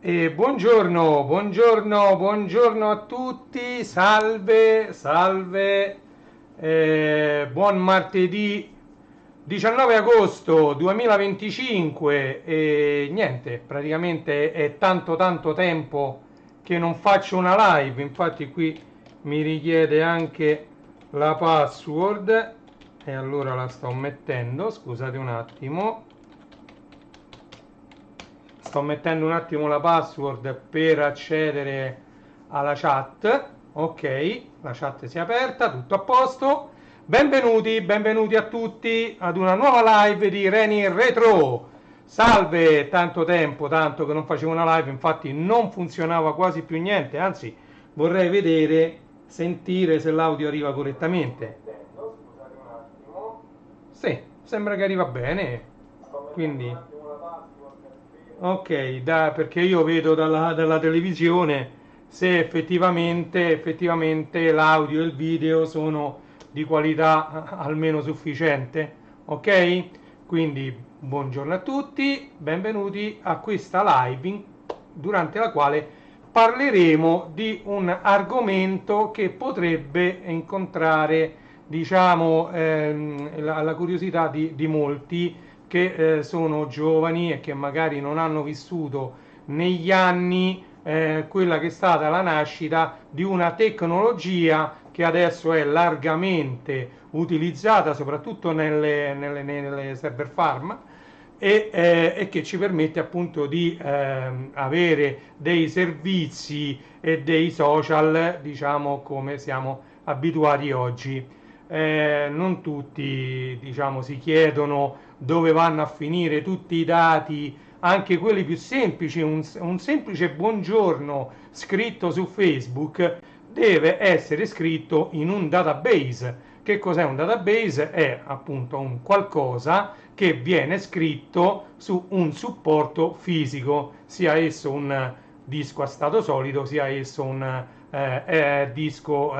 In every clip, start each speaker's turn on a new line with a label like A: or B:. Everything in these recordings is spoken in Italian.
A: Buongiorno, buongiorno, buongiorno a tutti, salve, salve, buon martedì 19 agosto 2025 e niente, praticamente è tanto tanto tempo che non faccio una live, infatti qui mi richiede anche la password e allora la sto mettendo, scusate un attimo. Sto mettendo un attimo la password per accedere alla chat. Ok, la chat si è aperta, tutto a posto. Benvenuti, benvenuti a tutti ad una nuova live di Reni Retro. Salve, tanto tempo, tanto che non facevo una live, infatti non funzionava quasi più niente, anzi vorrei vedere, sentire se l'audio arriva correttamente. Scusate un attimo. Sì, sembra che arriva bene, quindi ok, perché io vedo dalla televisione se effettivamente l'audio e il video sono di qualità almeno sufficiente. Ok? Quindi buongiorno a tutti, benvenuti a questa live durante la quale parleremo di un argomento che potrebbe incontrare, diciamo, la curiosità di molti che sono giovani e che magari non hanno vissuto negli anni quella che è stata la nascita di una tecnologia che adesso è largamente utilizzata soprattutto nelle server farm e che ci permette appunto di avere dei servizi e dei social, diciamo, come siamo abituati oggi. Non tutti, diciamo, si chiedono dove vanno a finire tutti i dati, anche quelli più semplici. Un semplice buongiorno scritto su Facebook deve essere scritto in un database. Che cos'è un database? È appunto un qualcosa che viene scritto su un supporto fisico, sia esso un disco a stato solido, sia esso un disco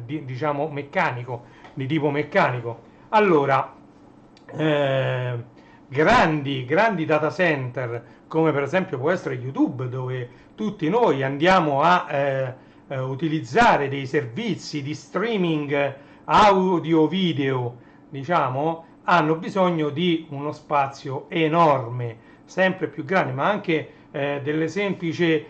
A: diciamo meccanico, di tipo meccanico. Allora, eh, grandi data center come per esempio può essere YouTube, dove tutti noi andiamo a utilizzare dei servizi di streaming audio video, diciamo, hanno bisogno di uno spazio enorme, sempre più grande, ma anche delle semplici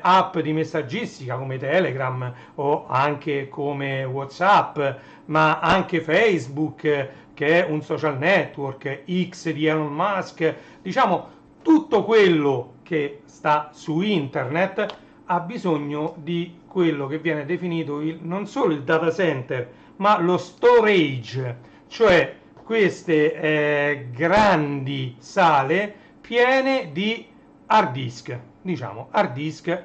A: app di messaggistica come Telegram o anche come WhatsApp, ma anche Facebook, che è un social network, X di Elon Musk, diciamo tutto quello che sta su internet ha bisogno di quello che viene definito non solo il data center, ma lo storage, cioè queste grandi sale piene di hard disk, diciamo hard disk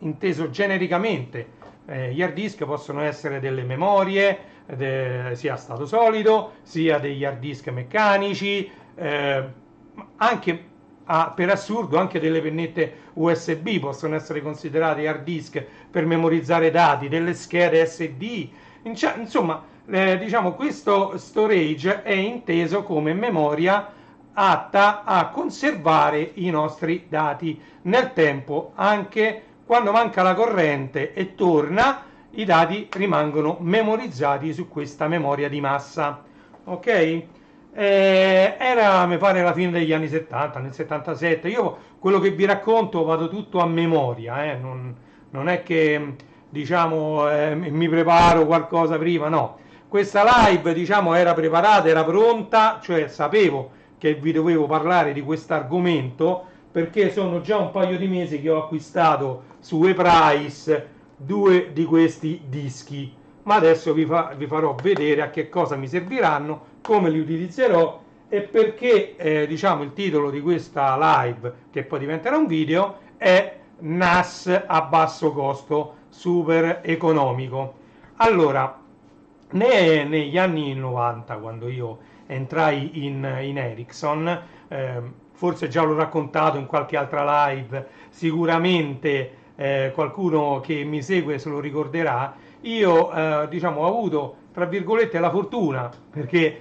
A: inteso genericamente. Gli hard disk possono essere delle memorie, sia a stato solido, sia degli hard disk meccanici, anche per assurdo anche delle pennette USB possono essere considerate hard disk per memorizzare dati, delle schede SD. Insomma, diciamo questo storage è inteso come memoria atta a conservare i nostri dati nel tempo, anche quando manca la corrente e torna, i dati rimangono memorizzati su questa memoria di massa. Ok? Era, mi pare, la fine degli anni 70, nel 77. Io quello che vi racconto vado tutto a memoria, non è che diciamo mi preparo qualcosa prima, no. Questa live, diciamo, era preparata, era pronta, cioè sapevo che vi dovevo parlare di questo argomento perché sono già un paio di mesi che ho acquistato su ePrice due di questi dischi, ma adesso vi farò vedere a che cosa mi serviranno, come li utilizzerò e perché diciamo il titolo di questa live, che poi diventerà un video, è NAS a basso costo, super economico. Allora, negli anni 90, quando io entrai in Ericsson, forse già l'ho raccontato in qualche altra live, sicuramente qualcuno che mi segue se lo ricorderà, io diciamo ho avuto tra virgolette la fortuna perché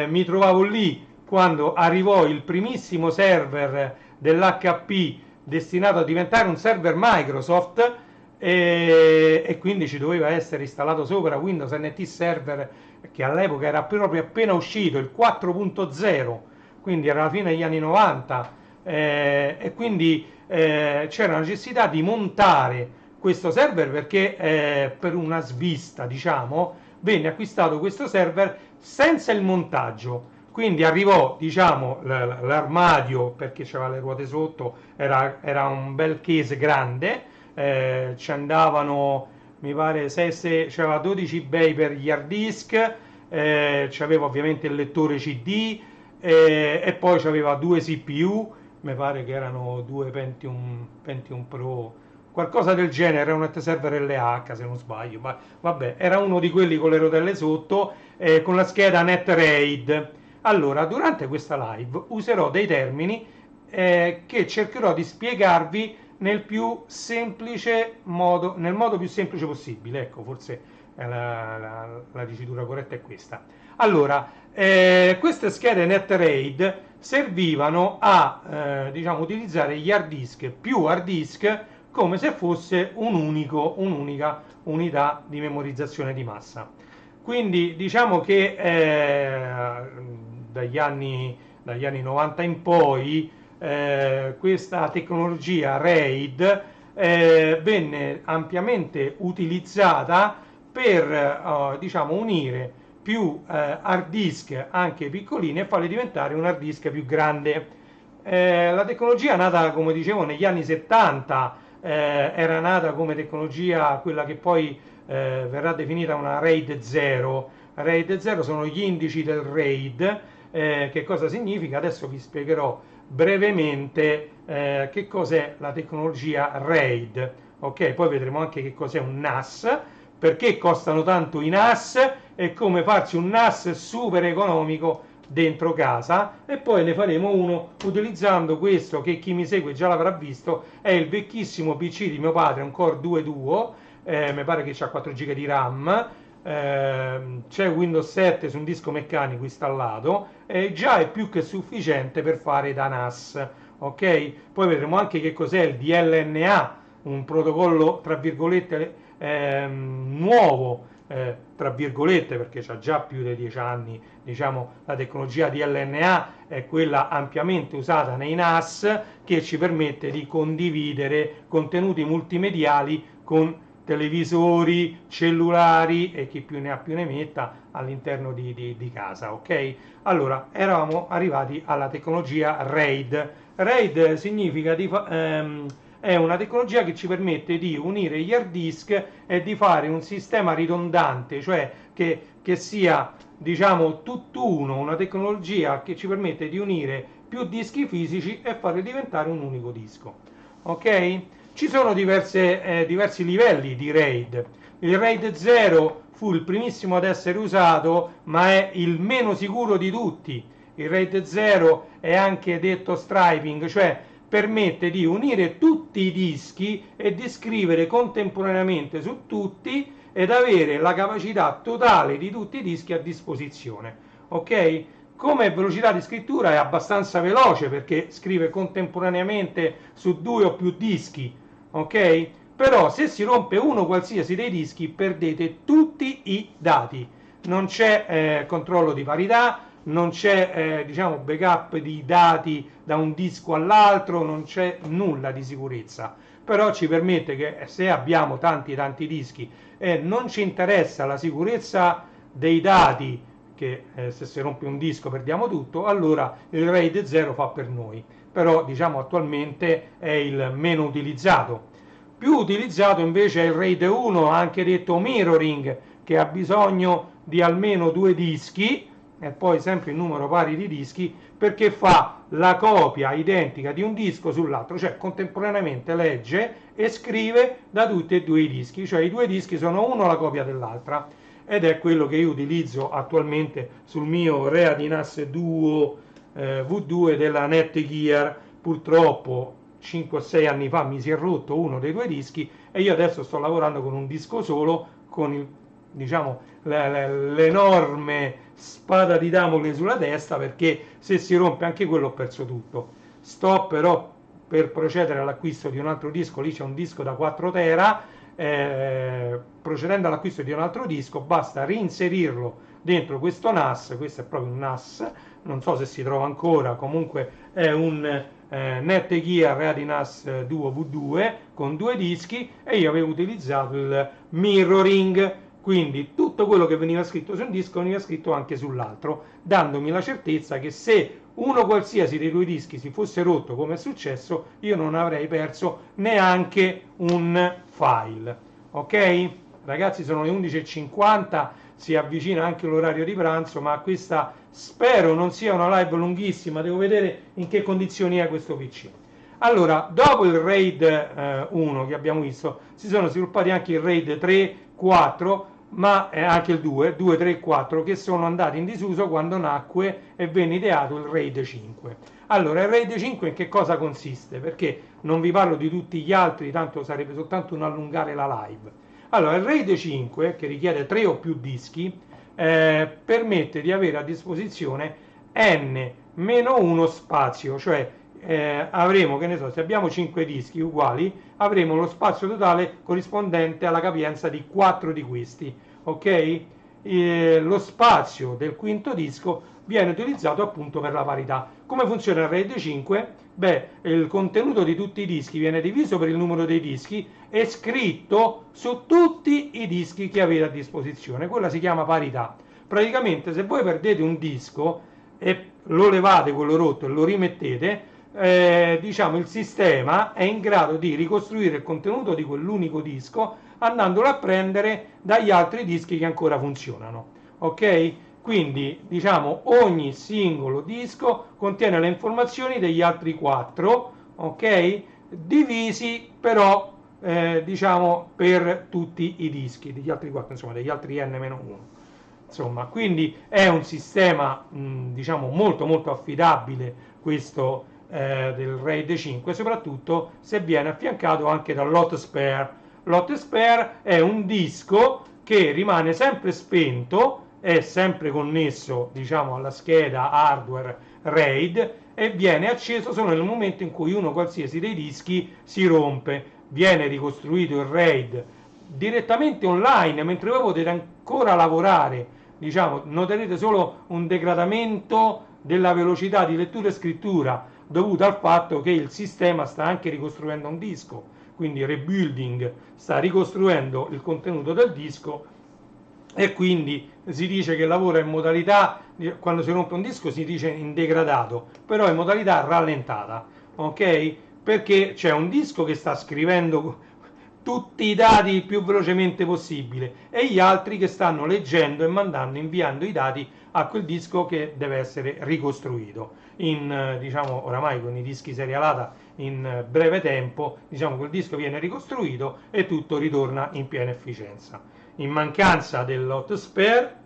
A: mi trovavo lì quando arrivò il primissimo server dell'HP destinato a diventare un server Microsoft, e quindi ci doveva essere installato sopra Windows NT Server, che all'epoca era proprio appena uscito, il 4.0, quindi era la fine degli anni 90, e quindi c'era la necessità di montare questo server perché per una svista, diciamo, venne acquistato questo server senza il montaggio. Quindi arrivò, diciamo, l'armadio, perché c'era le ruote sotto, era un bel case grande, ci andavano, mi pare, c'era 12 bay per gli hard disk, c'aveva ovviamente il lettore CD, e poi c'aveva due CPU, mi pare che erano due Pentium Pro, qualcosa del genere, era un net server LH se non sbaglio, ma vabbè, era uno di quelli con le rotelle sotto, con la scheda NetRaid. Allora, durante questa live userò dei termini che cercherò di spiegarvi nel più semplice modo, nel modo più semplice possibile. Ecco, forse la dicitura corretta è questa. Allora, queste schede NetRaid servivano a diciamo, utilizzare gli hard disk più hard disk come se fosse un'unica unità di memorizzazione di massa. Quindi diciamo che dagli anni 90 in poi questa tecnologia RAID venne ampiamente utilizzata per diciamo, unire più hard disk anche piccolini e farli diventare un hard disk più grande. La tecnologia è nata, come dicevo, negli anni 70, era nata come tecnologia quella che poi verrà definita una RAID 0. RAID 0 sono gli indici del RAID. Che cosa significa? Adesso vi spiegherò brevemente che cos'è la tecnologia RAID. Ok, poi vedremo anche che cos'è un NAS, perché costano tanto i NAS e come farsi un NAS super economico dentro casa, e poi ne faremo uno utilizzando questo che chi mi segue già l'avrà visto, è il vecchissimo PC di mio padre, un Core 2 Duo, mi pare che c'ha 4 GB di RAM, c'è Windows 7 su un disco meccanico installato e già è più che sufficiente per fare da NAS. Ok, poi vedremo anche che cos'è il DLNA, un protocollo tra virgolette nuovo, tra virgolette, perché c'ha già più di 10 anni. Diciamo, la tecnologia DLNA è quella ampiamente usata nei NAS, che ci permette di condividere contenuti multimediali con televisori, cellulari e chi più ne ha più ne metta all'interno di casa. Ok, allora eravamo arrivati alla tecnologia RAID. RAID significa è una tecnologia che ci permette di unire gli hard disk e di fare un sistema ridondante, cioè che sia, diciamo, tutt'uno, una tecnologia che ci permette di unire più dischi fisici e farli diventare un unico disco. Ok? Ci sono diversi livelli di RAID. Il RAID 0 fu il primissimo ad essere usato, ma è il meno sicuro di tutti. Il RAID 0 è anche detto striping, cioè permette di unire tutti i dischi e di scrivere contemporaneamente su tutti ed avere la capacità totale di tutti i dischi a disposizione. Ok? Come velocità di scrittura è abbastanza veloce perché scrive contemporaneamente su 2 o più dischi. Ok? Però se si rompe uno qualsiasi dei dischi perdete tutti i dati. Non c'è controllo di parità, non c'è diciamo backup di dati da un disco all'altro, non c'è nulla di sicurezza. Però ci permette che se abbiamo tanti dischi e non ci interessa la sicurezza dei dati, che se si rompe un disco perdiamo tutto, allora il RAID 0 fa per noi. Però diciamo attualmente è il meno utilizzato. Più utilizzato invece è il RAID 1, anche detto mirroring, che ha bisogno di almeno 2 dischi e poi sempre il numero pari di dischi, perché fa la copia identica di un disco sull'altro, cioè contemporaneamente legge e scrive da tutti e 2 i dischi, cioè i 2 dischi sono uno la copia dell'altra, ed è quello che io utilizzo attualmente sul mio Rea di NAS Duo V2 della Netgear. Purtroppo 5 o 6 anni fa mi si è rotto uno dei 2 dischi e io adesso sto lavorando con un disco solo, con il, diciamo, l'enorme spada di Damocle sulla testa, perché se si rompe anche quello ho perso tutto. Sto però per procedere all'acquisto di un altro disco, lì c'è un disco da 4 tera, procedendo all'acquisto di un altro disco basta reinserirlo dentro questo NAS, questo è proprio un NAS, non so se si trova ancora, comunque è un Netgear Readinas Duo V2 con 2 dischi, e io avevo utilizzato il mirroring, quindi tutto quello che veniva scritto su un disco veniva scritto anche sull'altro, dandomi la certezza che se uno qualsiasi dei 2 dischi si fosse rotto, come è successo, io non avrei perso neanche un file. Ok? Ragazzi, sono le 11:50, si avvicina anche l'orario di pranzo, ma questa spero non sia una live lunghissima, devo vedere in che condizioni è questo PC. Allora, dopo il RAID 1 che abbiamo visto, si sono sviluppati anche il RAID 3, 4, ma anche il 2, 2, 3 e 4, che sono andati in disuso quando nacque e venne ideato il RAID 5. Allora, il RAID 5 in che cosa consiste? Perché non vi parlo di tutti gli altri, tanto sarebbe soltanto un allungare la live. Allora, il RAID 5, che richiede 3 o più dischi, permette di avere a disposizione n-1 spazio, cioè avremo, che ne so, se abbiamo 5 dischi uguali, avremo lo spazio totale corrispondente alla capienza di 4 di questi, ok? Lo spazio del quinto disco viene utilizzato appunto per la parità. Come funziona il RAID 5? Beh, il contenuto di tutti i dischi viene diviso per il numero dei dischi e scritto su tutti i dischi che avete a disposizione. Quella si chiama parità. Praticamente, se voi perdete un disco e lo levate quello rotto e lo rimettete, diciamo il sistema è in grado di ricostruire il contenuto di quell'unico disco andandolo a prendere dagli altri dischi che ancora funzionano. Ok? Quindi diciamo ogni singolo disco contiene le informazioni degli altri 4, ok? Divisi però diciamo per tutti i dischi degli altri 4, insomma degli altri n-1. Insomma, quindi è un sistema diciamo molto molto affidabile questo del RAID 5, soprattutto se viene affiancato anche dall'hot spare. L'hot spare è un disco che rimane sempre spento, è sempre connesso diciamo alla scheda hardware RAID e viene acceso solo nel momento in cui uno qualsiasi dei dischi si rompe. Viene ricostruito il RAID direttamente online, mentre voi potete ancora lavorare, diciamo, noterete solo un degradamento della velocità di lettura e scrittura dovuto al fatto che il sistema sta anche ricostruendo un disco, quindi rebuilding, sta ricostruendo il contenuto del disco, e quindi si dice che lavora in modalità, quando si rompe un disco si dice in degradato, però in modalità rallentata, ok? Perché c'è un disco che sta scrivendo tutti i dati il più velocemente possibile e gli altri che stanno leggendo e mandando, inviando i dati a quel disco che deve essere ricostruito. Diciamo, oramai con i dischi serialata in breve tempo, diciamo, quel disco viene ricostruito e tutto ritorna in piena efficienza. In mancanza dell'hot spare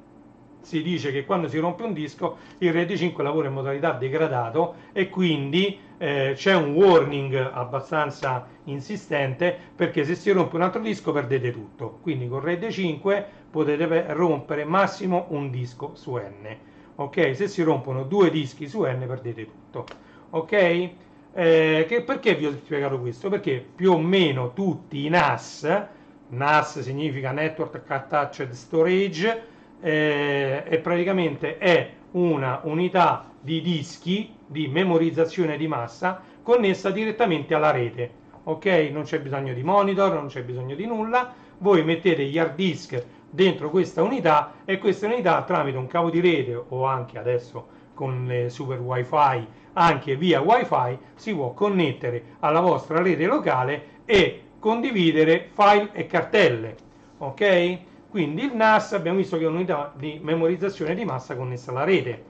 A: si dice che quando si rompe un disco il RAID 5 lavora in modalità degradato e quindi c'è un warning abbastanza insistente, perché se si rompe un altro disco perdete tutto. Quindi con RAID 5 potete rompere massimo un disco su N. Ok? Se si rompono 2 dischi su N perdete tutto. Ok? Perché vi ho spiegato questo? Perché più o meno tutti i NAS significa Network Attached Storage, e praticamente è una unità di dischi di memorizzazione di massa connessa direttamente alla rete. Ok? Non c'è bisogno di monitor, non c'è bisogno di nulla, voi mettete gli hard disk dentro questa unità e questa unità tramite un cavo di rete o anche adesso con le super wifi anche via wifi si può connettere alla vostra rete locale e condividere file e cartelle. Ok? Quindi il NAS abbiamo visto che è un'unità di memorizzazione di massa connessa alla rete.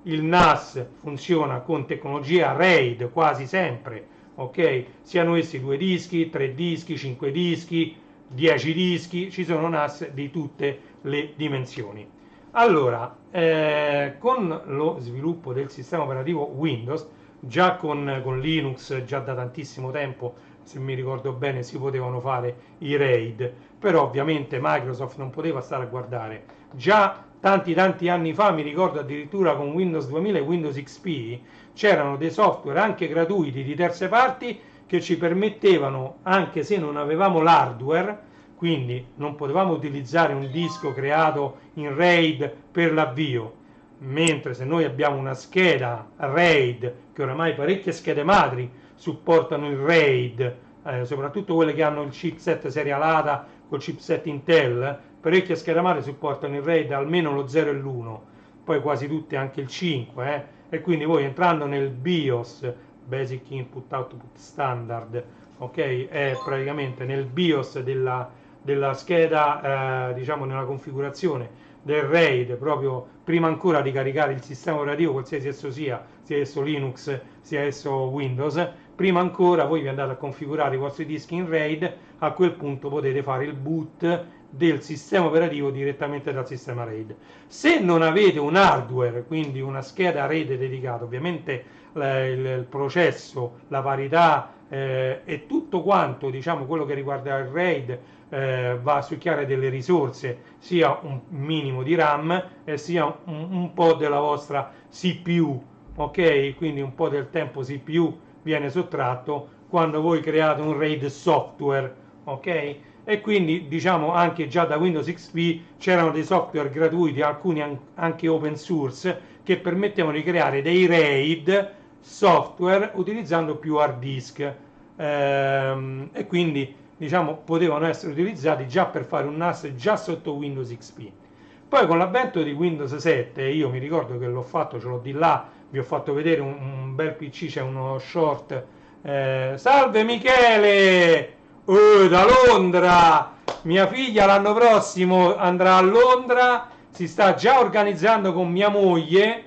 A: Il NAS funziona con tecnologia RAID quasi sempre, ok? Siano essi 2 dischi, 3 dischi, 5 dischi, 10 dischi, ci sono NAS di tutte le dimensioni. Allora, con lo sviluppo del sistema operativo Windows, già con Linux, già da tantissimo tempo, se mi ricordo bene, si potevano fare i RAID, però ovviamente Microsoft non poteva stare a guardare. Già tanti anni fa, mi ricordo addirittura con Windows 2000 e Windows XP, c'erano dei software anche gratuiti di terze parti che ci permettevano, anche se non avevamo l'hardware, quindi non potevamo utilizzare un disco creato in RAID per l'avvio, mentre se noi abbiamo una scheda RAID, che oramai parecchie schede madri supportano il RAID, soprattutto quelle che hanno il chipset serialata col chipset Intel, parecchie schede madri supportano il RAID almeno lo 0 e l'1, poi quasi tutte anche il 5, e quindi voi entrando nel BIOS, Basic Input Output Standard, ok, è praticamente nel BIOS della scheda, diciamo nella configurazione del RAID, proprio prima ancora di caricare il sistema operativo, qualsiasi esso sia esso Linux, sia esso Windows, prima ancora voi vi andate a configurare i vostri dischi in RAID, a quel punto potete fare il boot del sistema operativo direttamente dal sistema RAID. Se non avete un hardware, quindi una scheda RAID dedicata, ovviamente il processo, la parità e tutto quanto, diciamo, quello che riguarda il RAID va a succhiare delle risorse, sia un minimo di RAM sia un po' della vostra CPU, ok? Quindi un po' del tempo CPU viene sottratto quando voi create un RAID software, ok? E quindi diciamo anche già da Windows XP c'erano dei software gratuiti, alcuni anche open source, che permettevano di creare dei RAID software utilizzando più hard disk, e quindi diciamo potevano essere utilizzati già per fare un NAS già sotto Windows XP. Poi con l'avvento di Windows 7, io mi ricordo che l'ho fatto, ce l'ho di là, vi ho fatto vedere un bel PC, c'è uno short. Salve Michele! Da Londra! Mia figlia l'anno prossimo andrà a Londra, si sta già organizzando con mia moglie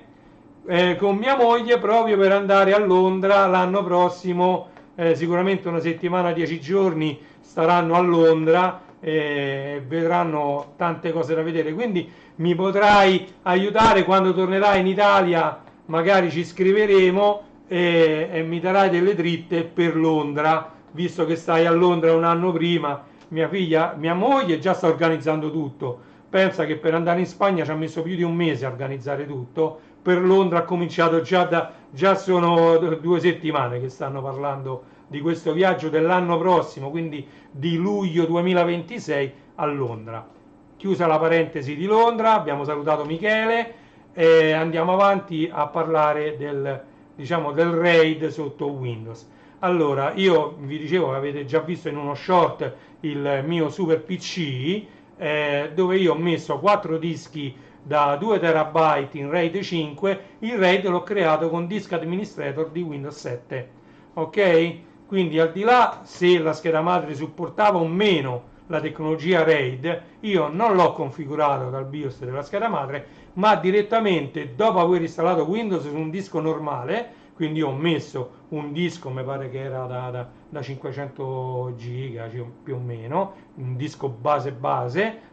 A: proprio per andare a Londra l'anno prossimo, sicuramente una settimana, 10 giorni staranno a Londra e vedranno tante cose da vedere, quindi mi potrai aiutare quando tornerai in Italia, magari ci scriveremo e mi darai delle dritte per Londra, visto che stai a Londra un anno prima. Mia moglie già sta organizzando tutto, pensa che per andare in Spagna ci ha messo più di un mese a organizzare tutto, per Londra ha cominciato già sono 2 settimane che stanno parlando di questo viaggio dell'anno prossimo, quindi di luglio 2026 a Londra. Chiusa la parentesi di Londra, abbiamo salutato Michele e andiamo avanti a parlare diciamo, del RAID sotto Windows. Allora, io vi dicevo che avete già visto in uno short il mio super PC, dove io ho messo 4 dischi da 2 terabyte in RAID 5. Il RAID l'ho creato con Disk Administrator di Windows 7, ok? Quindi al di là se la scheda madre supportava o meno la tecnologia RAID, io non l'ho configurato dal BIOS della scheda madre, ma direttamente dopo aver installato Windows su un disco normale. Quindi ho messo un disco, mi pare che era da 500 giga più o meno, un disco base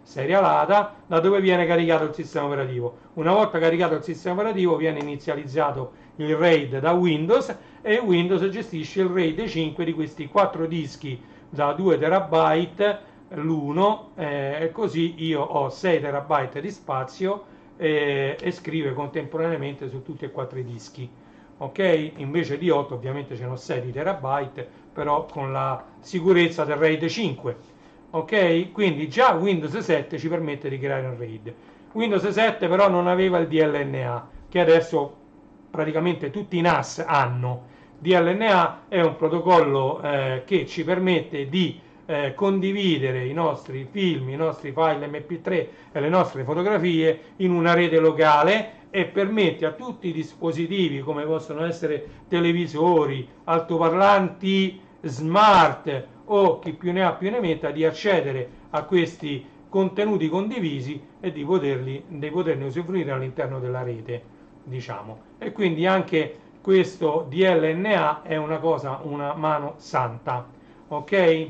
A: serialata, da dove viene caricato il sistema operativo. Una volta caricato il sistema operativo viene inizializzato il RAID da Windows e Windows gestisce il RAID 5 di questi 4 dischi da 2 terabyte l'uno, e così io ho 6 terabyte di spazio e scrive contemporaneamente su tutti e 4 i dischi. Ok, invece di 8 ovviamente ce ne ho 6 di terabyte, però con la sicurezza del RAID 5. Ok, quindi già Windows 7 ci permette di creare un RAID. Windows 7 però non aveva il DLNA, che adesso praticamente tutti i NAS hanno. DLNA è un protocollo che ci permette di condividere i nostri film, i nostri file MP3 e le nostre fotografie in una rete locale, e permette a tutti i dispositivi, come possono essere televisori, altoparlanti smart o chi più ne ha più ne metta, di accedere a questi contenuti condivisi e di poterne usufruire all'interno della rete, diciamo. E quindi anche questo DLNA è una cosa, una mano santa, ok?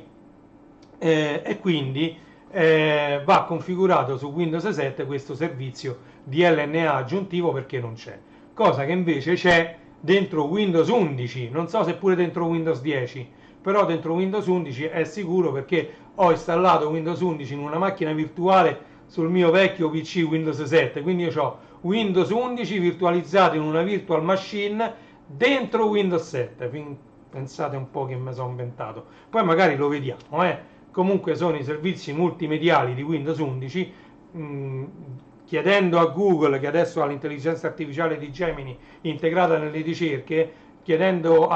A: E quindi va configurato su Windows 7 questo servizio DLNA aggiuntivo, perché non c'è, cosa che invece c'è dentro Windows 11, non so se pure dentro Windows 10, però dentro Windows 11 è sicuro, perché ho installato Windows 11 in una macchina virtuale sul mio vecchio PC Windows 7, quindi io ho Windows 11 virtualizzato in una virtual machine dentro Windows 7. Pensate un po' che mi sono inventato, poi magari lo vediamo, comunque sono i servizi multimediali di Windows 11. mh, Chiedendo a Google, che adesso ha l'intelligenza artificiale di Gemini integrata nelle ricerche, chiedendo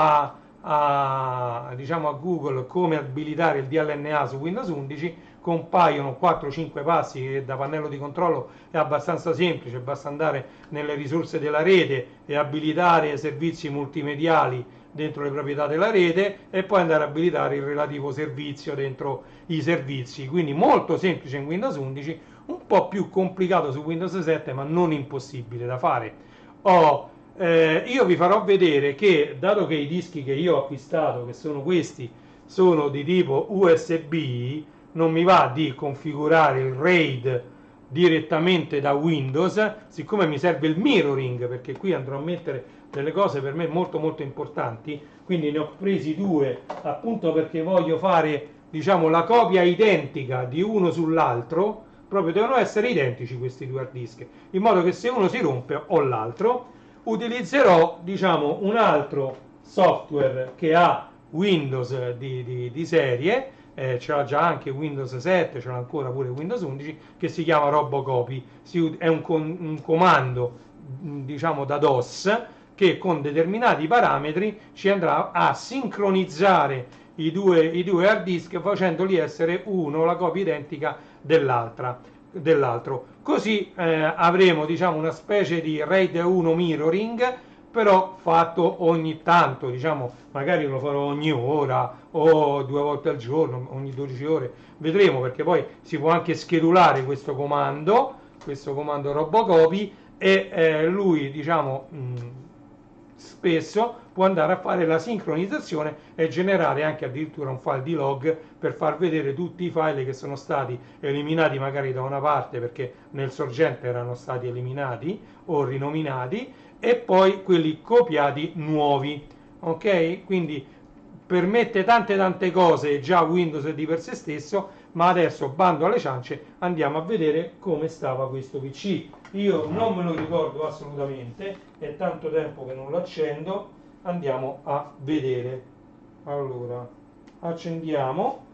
A: diciamo a Google come abilitare il DLNA su Windows 11, compaiono 4-5 passi che da pannello di controllo è abbastanza semplice, basta andare nelle risorse della rete e abilitare servizi multimediali dentro le proprietà della rete e poi andare a abilitare il relativo servizio dentro i servizi. Quindi molto semplice in Windows 11, un po' più complicato su Windows 7, ma non impossibile da fare. Io vi farò vedere che, dato che i dischi che io ho acquistato, che sono questi, sono di tipo USB, non mi va di configurare il RAID direttamente da Windows, siccome mi serve il mirroring, perché qui andrò a mettere delle cose per me molto molto importanti, quindi ne ho presi due appunto perché voglio fare, diciamo, la copia identica di uno sull'altro, proprio devono essere identici questi due hard disk, in modo che se uno si rompe ho l'altro. Utilizzerò, diciamo, un altro software che ha Windows di serie, ce l'ha già anche Windows 7, ce l'ha ancora pure Windows 11, che si chiama Robocopy. È un comando, diciamo, da DOS, che con determinati parametri ci andrà a sincronizzare i due hard disk, facendoli essere uno la copia identica dell'altro. Così avremo, diciamo, una specie di RAID 1 mirroring, però fatto ogni tanto, diciamo, magari lo farò ogni ora o 2 volte al giorno, ogni 12 ore, vedremo, perché poi si può anche schedulare questo comando Robocopy, e lui, diciamo, spesso può andare a fare la sincronizzazione e generare anche addirittura un file di log per far vedere tutti i file che sono stati eliminati magari da una parte perché nel sorgente erano stati eliminati o rinominati, e poi quelli copiati nuovi. Ok? Quindi permette tante tante cose già Windows di per sé stesso, ma adesso, bando alle ciance, andiamo a vedere come stava questo PC. Io non me lo ricordo assolutamente, è tanto tempo che non lo accendo. Andiamo a vedere. Allora, accendiamo,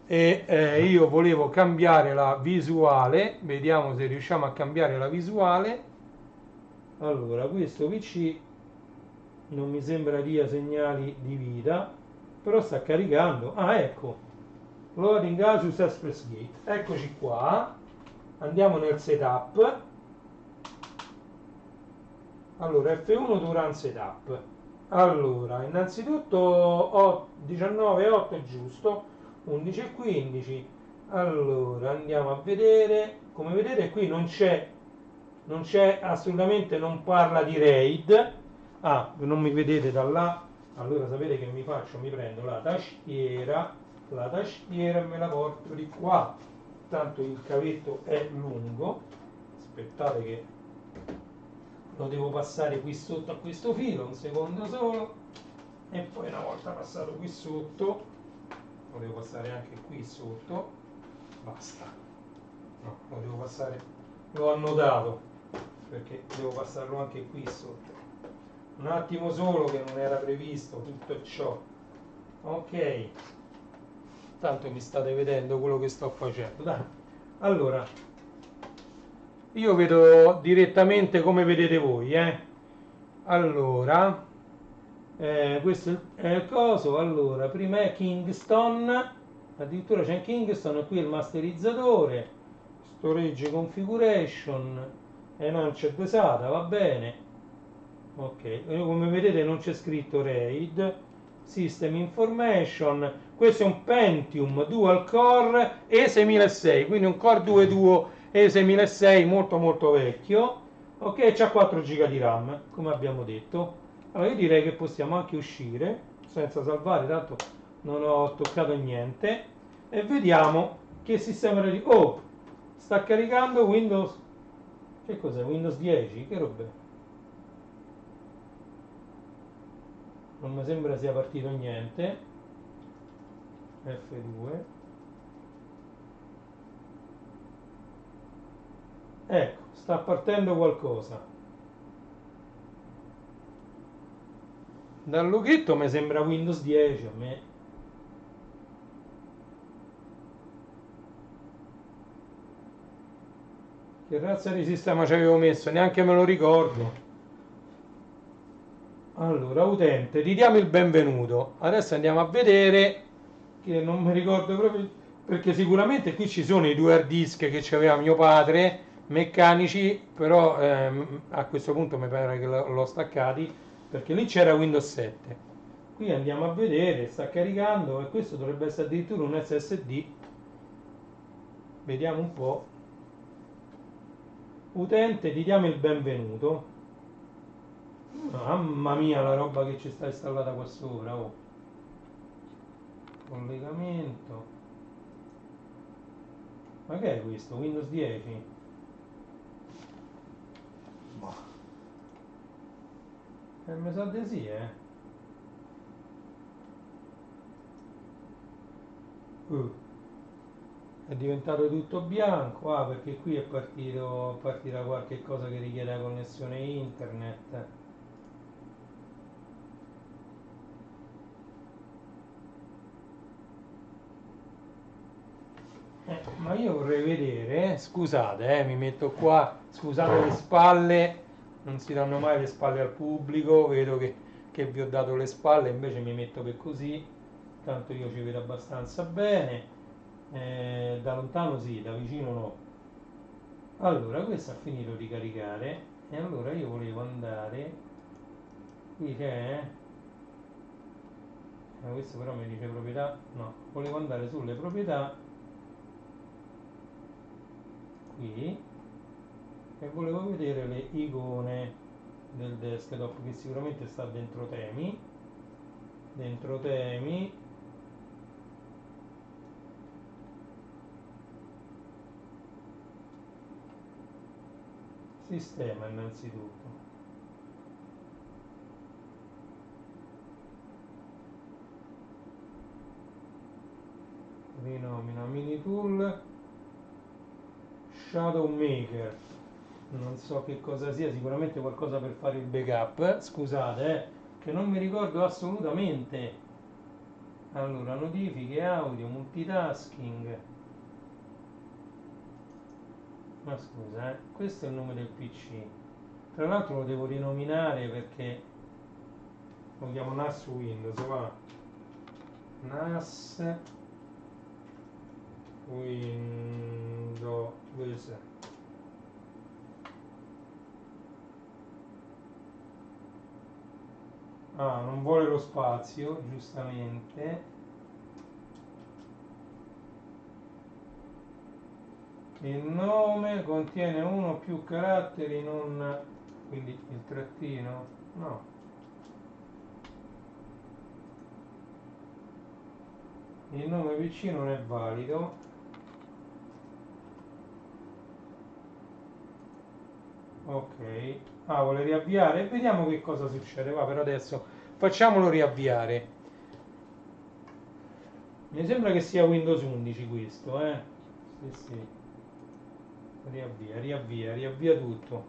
A: e io volevo cambiare la visuale, vediamo se riusciamo a cambiare la visuale. Allora, questo PC non mi sembra dia segnali di vita, però sta caricando. Ah, ecco, loading Asus Express Gate, eccoci qua. Andiamo nel setup. Allora, F1 to run setup. Allora, innanzitutto 19.8 è giusto, 11.15. Allora, andiamo a vedere. Come vedete qui non c'è assolutamente, non parla di RAID. Ah, non mi vedete da là, allora sapete che mi faccio? Mi prendo la tastiera e me la porto di qua, tanto il cavetto è lungo. Aspettate che lo devo passare qui sotto a questo filo, un secondo solo, e poi una volta passato qui sotto lo devo passare anche qui sotto. Basta, no, lo devo passare, l'ho annotato perché devo passarlo anche qui sotto. Un attimo solo, che non era previsto tutto ciò. Ok, tanto mi state vedendo quello che sto facendo, dai. Allora, io vedo direttamente come vedete voi, allora, questo è il coso. Allora, prima è Kingston, addirittura c'è Kingston, qui il masterizzatore, storage configuration, enhanced SATA, va bene. Ok, come vedete non c'è scritto RAID. System information, questo è un Pentium dual core E6006, quindi un Core 2 Duo E6006 molto molto vecchio. Ok, c'ha 4 GB di RAM, come abbiamo detto. Allora io direi che possiamo anche uscire senza salvare, tanto non ho toccato niente, e vediamo che sistema di... Oh, sta caricando Windows. Che cos'è? Windows 10? Che roba è? Non mi sembra sia partito niente. F2. Ecco, sta partendo qualcosa. Dal loghetto mi sembra Windows 10 a me. Che razza di sistema ci avevo messo? Neanche me lo ricordo. Allora, utente, ti diamo il benvenuto. Adesso andiamo a vedere, che non mi ricordo proprio, perché sicuramente qui ci sono i due hard disk che c'aveva mio padre, meccanici, però a questo punto mi pare che l'ho staccati, perché lì c'era Windows 7. Qui andiamo a vedere, sta caricando e questo dovrebbe essere addirittura un SSD. Vediamo un po'. Utente, ti diamo il benvenuto. Mamma mia la roba che ci sta installata qua sopra, oh. Collegamento. Ma che è questo? Windows 10? Ma mi sa di sì, eh. Uh, è diventato tutto bianco, ah, perché qui è partita qualche cosa che richiede la connessione internet. Ma io vorrei vedere, scusate, mi metto qua, scusate le spalle, non si danno mai le spalle al pubblico, vedo che vi ho dato le spalle, invece mi metto per così, tanto io ci vedo abbastanza bene, da lontano sì, da vicino no. Allora, questo ha finito di caricare e allora io volevo andare, qui c'è, questo però mi dice proprietà, no, volevo andare sulle proprietà, qui, e volevo vedere le icone del desktop che sicuramente sta dentro temi, sistema innanzitutto, rinomina mini tool, shadow maker, non so che cosa sia, sicuramente qualcosa per fare il backup, scusate che non mi ricordo assolutamente. Allora, notifiche audio, multitasking. Ma scusa, questo è il nome del PC. Tra l'altro lo devo rinominare perché lo chiamo NAS Windows, va. NAS Windows. Ah, non vuole lo spazio, giustamente. Il nome contiene uno o più caratteri, non... quindi il trattino? No. Il nome PC non è valido. Ok. Ah, vuole riavviare? Vediamo che cosa succede. Va, per adesso facciamolo riavviare. Mi sembra che sia Windows 11 questo, eh? Sì, sì. Riavvia tutto.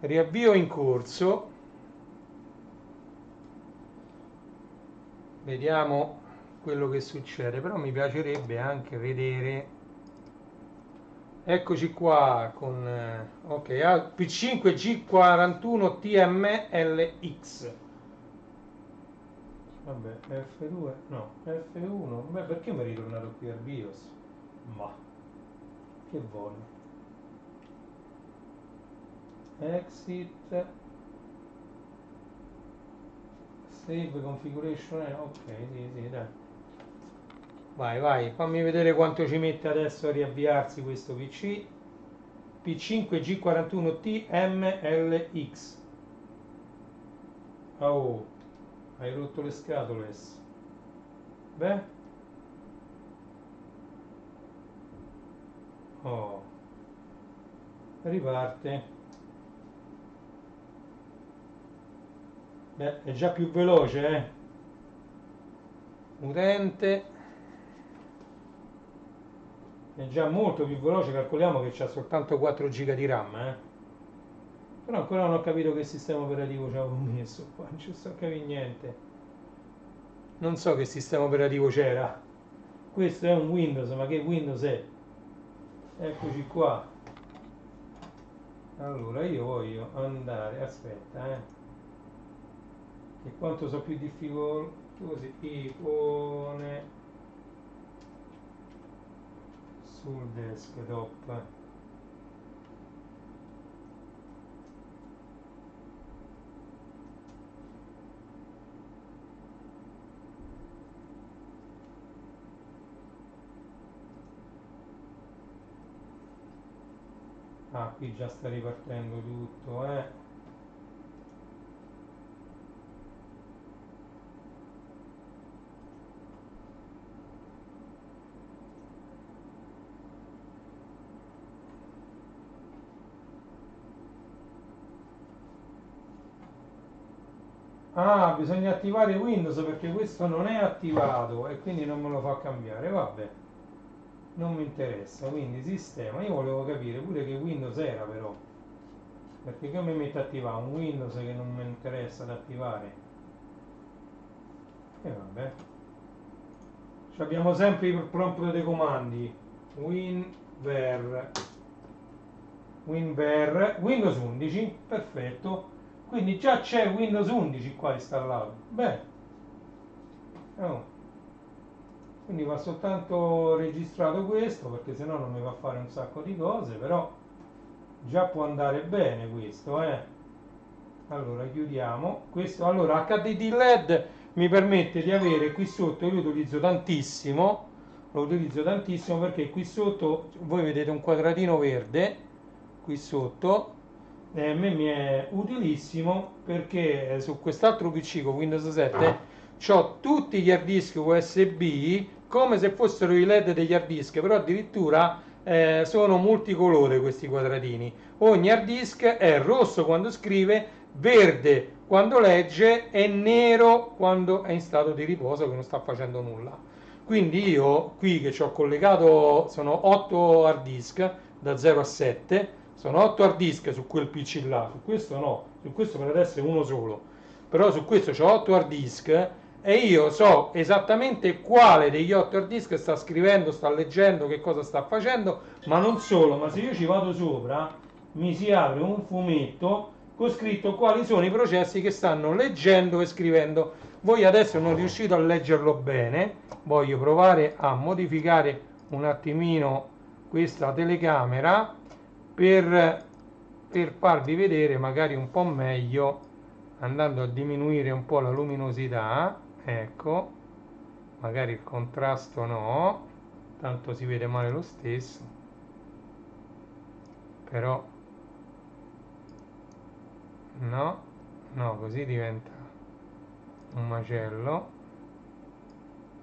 A: Riavvio in corso. Vediamo quello che succede, però mi piacerebbe anche vedere. Eccoci qua con ok, P5G41 TMLX. Vabbè, F2, no, F1. Beh, perché mi è ritornato qui al BIOS? Ma che vuole? Exit, save configuration, ok, sì, sì, dai. Vai, vai, fammi vedere quanto ci mette adesso a riavviarsi questo PC. P5G41T MLX. Oh, hai rotto le scatole. Beh, oh, riparte. Beh, è già più veloce, eh. Utente. È già molto più veloce, calcoliamo che c'ha soltanto 4 giga di RAM, eh. Però ancora non ho capito che sistema operativo ci avevo messo qua, non ci sto a capire niente. Non so che sistema operativo c'era. Questo è un Windows, ma che Windows è? Eccoci qua. Allora io voglio andare, aspetta, che quanto so più difficoltosi, icone sul desktop. Ah, qui già sta ripartendo tutto, Ah, bisogna attivare Windows perché questo non è attivato e quindi non me lo fa cambiare. Vabbè, non mi interessa. Quindi sistema. Io volevo capire pure che Windows era però. Perché come mi mette a attivare un Windows che non mi interessa ad attivare? E vabbè. Ci abbiamo sempre il prompt dei comandi. WinVer. WinVer. Windows 11. Perfetto. Quindi già c'è Windows 11 qua installato. Beh. Oh. Quindi va soltanto registrato questo perché sennò non mi va a fare un sacco di cose, però già può andare bene questo, Allora chiudiamo questo. Allora HDD LED mi permette di avere qui sotto, io lo utilizzo tantissimo perché qui sotto voi vedete un quadratino verde qui sotto, a me mi è utilissimo perché su quest'altro PC con Windows 7 ho tutti gli hard disk USB come se fossero i LED degli hard disk, però addirittura sono multicolore questi quadratini. Ogni hard disk è rosso quando scrive, verde quando legge e nero quando è in stato di riposo che non sta facendo nulla. Quindi io qui che ci ho collegato sono 8 hard disk da 0 a 7, sono 8 hard disk su quel PC là, su questo no, su questo per adesso è uno solo, però su questo ho 8 hard disk e io so esattamente quale degli 8 hard disk sta scrivendo, sta leggendo, che cosa sta facendo, ma non solo, ma se io ci vado sopra mi si apre un fumetto con scritto quali sono i processi che stanno leggendo e scrivendo. Voi adesso non riuscite a leggerlo bene, voglio provare a modificare un attimino questa telecamera per farvi vedere magari un po' meglio andando a diminuire un po' la luminosità, ecco, magari il contrasto no, tanto si vede male lo stesso, però no, no, così diventa un macello.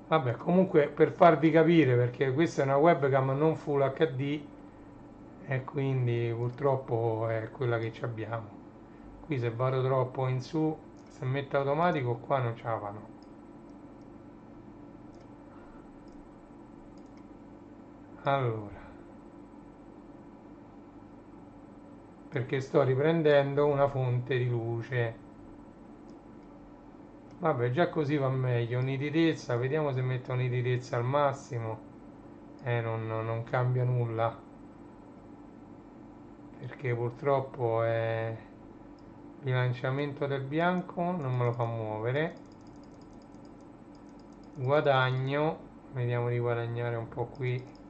A: Vabbè, comunque per farvi capire, perché questa è una webcam non full HD e quindi purtroppo è quella che ci abbiamo. Qui se vado troppo in su, se metto automatico qua non ce la fanno. Allora, perché sto riprendendo una fonte di luce. Vabbè, già così va meglio. Nitidezza, vediamo se metto nitidezza al massimo. Non cambia nulla. Perché purtroppo è bilanciamento del bianco, non me lo fa muovere. Guadagno, vediamo di guadagnare un po' qui.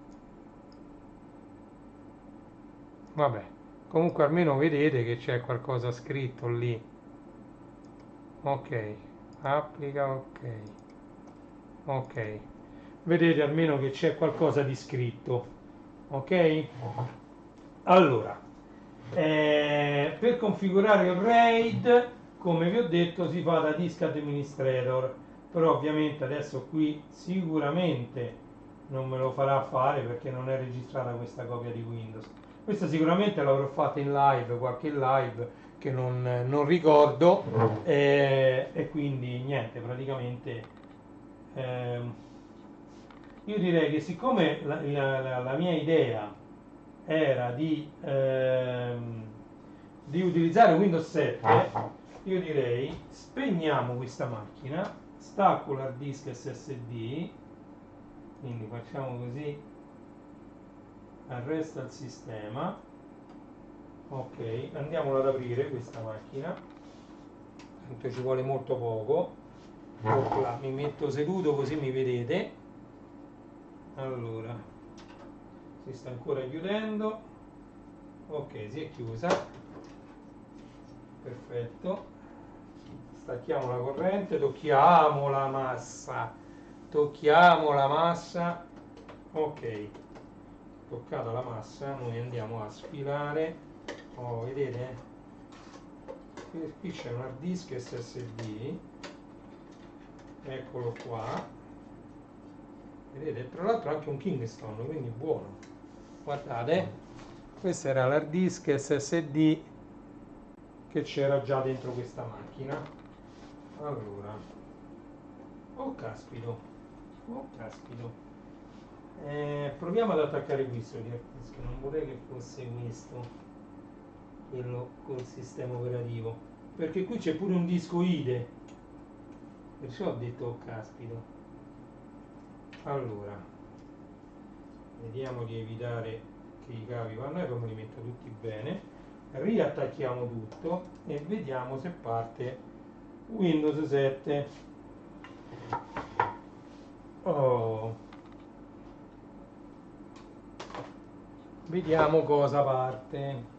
A: Vabbè, comunque almeno vedete che c'è qualcosa scritto lì. Ok, applica, ok, ok. Vedete almeno che c'è qualcosa di scritto. Ok? Allora, per configurare il RAID, come vi ho detto, si fa da Disk Administrator, però ovviamente adesso qui sicuramente non me lo farà fare perché non è registrata questa copia di Windows. Questa sicuramente l'avrò fatta in live, qualche live che non ricordo, e quindi niente, praticamente ehm, io direi che siccome la mia idea era di di utilizzare Windows 7, io direi spegniamo questa macchina, stacco l'hard disk SSD, quindi facciamo così, arresta il sistema, ok, andiamola ad aprire questa macchina, tanto ci vuole molto poco. Opla, mi metto seduto così mi vedete. Allora, si sta ancora chiudendo, ok, si è chiusa, perfetto. Stacchiamo la corrente, tocchiamo la massa, ok, toccata la massa, noi andiamo a sfilare, oh, vedete? Qui c'è un hard disk SSD, eccolo qua, vedete? Tra l'altro anche un Kingston, quindi buono, guardate, questo era l'hard disk SSD che c'era già dentro questa macchina. Allora, oh caspito, proviamo ad attaccare questo hard disk, non vorrei che fosse questo quello col sistema operativo, perché qui c'è pure un disco IDE, perciò ho detto oh caspito. Allora, vediamo di evitare che i cavi vanno e poi me li metto tutti bene, riattacchiamo tutto e vediamo se parte Windows 7. Oh, vediamo cosa parte.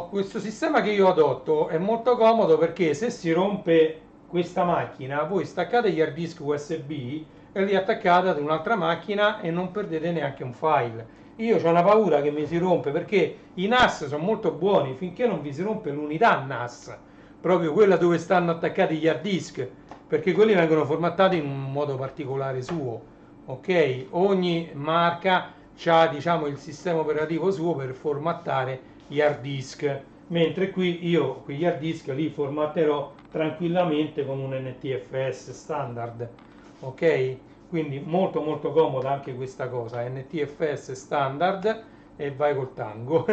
A: Questo sistema che io adotto è molto comodo perché se si rompe questa macchina, voi staccate gli hard disk USB e li attaccate ad un'altra macchina e non perdete neanche un file. Io ho una paura che mi si rompe perché i NAS sono molto buoni finché non vi si rompe l'unità NAS, proprio quella dove stanno attaccati gli hard disk, perché quelli vengono formattati in un modo particolare suo. Ok? Ogni marca ha, diciamo, il sistema operativo suo per formattare gli hard disk, mentre qui io quegli hard disk li formatterò tranquillamente con un NTFS standard, ok? Quindi molto molto comoda anche questa cosa, NTFS standard e vai col tango,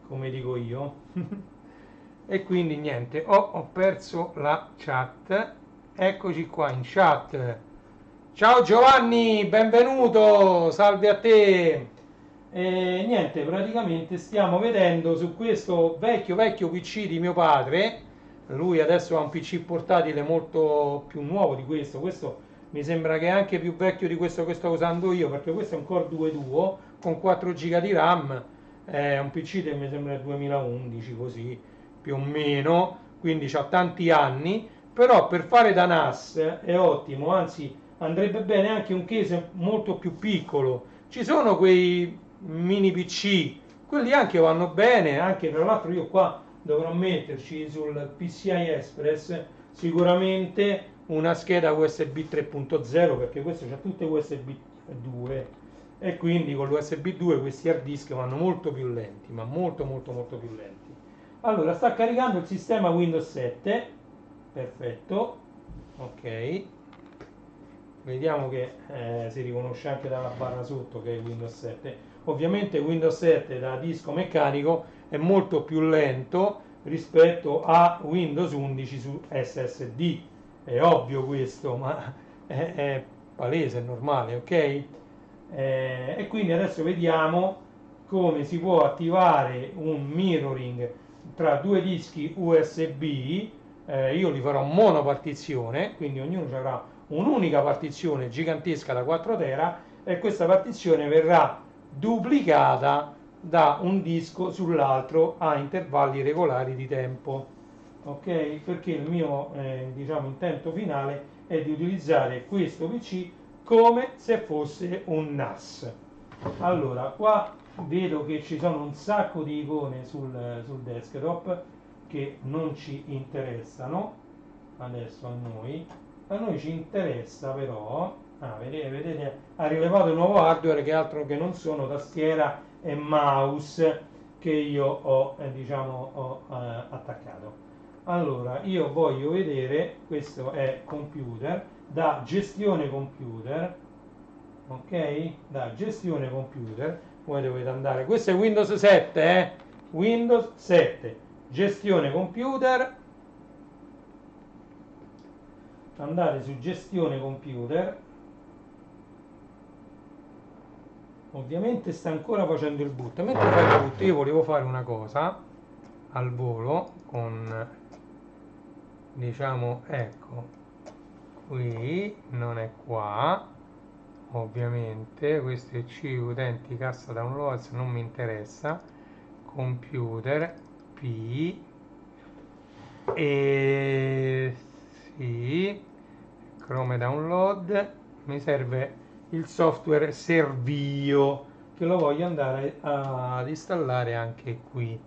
A: come dico io. E quindi niente, ho perso la chat, eccoci qua in chat. Ciao Giovanni, benvenuto, salve a te. E niente, praticamente stiamo vedendo su questo vecchio PC di mio padre. Lui adesso ha un PC portatile molto più nuovo di questo mi sembra che è anche più vecchio di questo che sto usando io, perché questo è un Core 2 Duo con 4 GB di RAM, è un PC che mi sembra del 2011 così, più o meno, quindi ha tanti anni, però per fare da NAS è ottimo, anzi andrebbe bene anche un case molto più piccolo. Ci sono quei mini PC, quelli anche vanno bene, anche tra l'altro io qua dovrò metterci sul PCI Express sicuramente una scheda USB 3.0 perché questo c'ha tutte USB 2 e quindi con l'USB 2 questi hard disk vanno molto più lenti, ma molto molto molto più lenti. Allora sta caricando il sistema Windows 7, perfetto, ok, vediamo che si riconosce anche dalla barra sotto che è Windows 7. Ovviamente Windows 7 da disco meccanico è molto più lento rispetto a Windows 11 su SSD, è ovvio questo, ma è palese, è normale, ok? E quindi adesso vediamo come si può attivare un mirroring tra due dischi USB. Io li farò monopartizione, quindi ognuno avrà un'unica partizione gigantesca da 4 tera e questa partizione verrà duplicata da un disco sull'altro a intervalli regolari di tempo, ok? Perché il mio diciamo intento finale è di utilizzare questo PC come se fosse un NAS. Allora qua vedo che ci sono un sacco di icone sul desktop che non ci interessano adesso a noi ci interessa però, vedete, ha rilevato il nuovo hardware che altro che non sono tastiera e mouse che io ho, attaccato. Allora, io voglio vedere, questo è computer, da gestione computer, ok? Da gestione computer, voi dovete andare, questo è Windows 7, Windows 7, gestione computer, andate su gestione computer, ovviamente sta ancora facendo il boot. Mentre fai il boot io volevo fare una cosa al volo con, diciamo, ecco, qui non è qua, ovviamente questo è C, utenti, cassa downloads, non mi interessa, computer, P, e sì, Chrome download, mi serve il software Servio che lo voglio andare ad installare anche qui,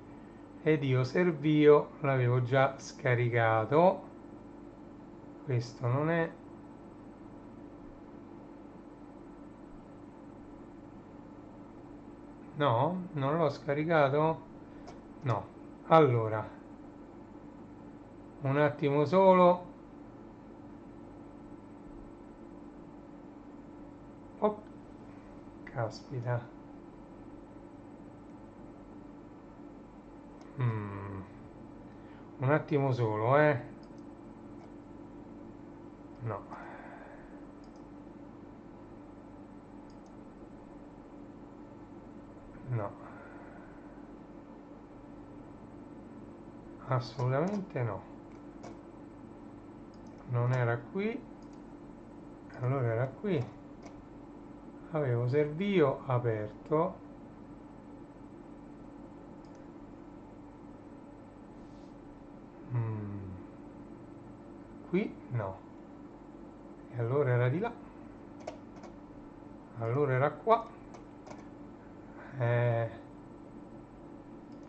A: ed io Servio l'avevo già scaricato, questo non è, no, non l'ho scaricato, no, allora un attimo solo, oh, caspita. Un attimo solo, no, no, assolutamente no, non era qui, allora era qui, avevo Servio aperto, qui no, e allora era di là, allora era qua,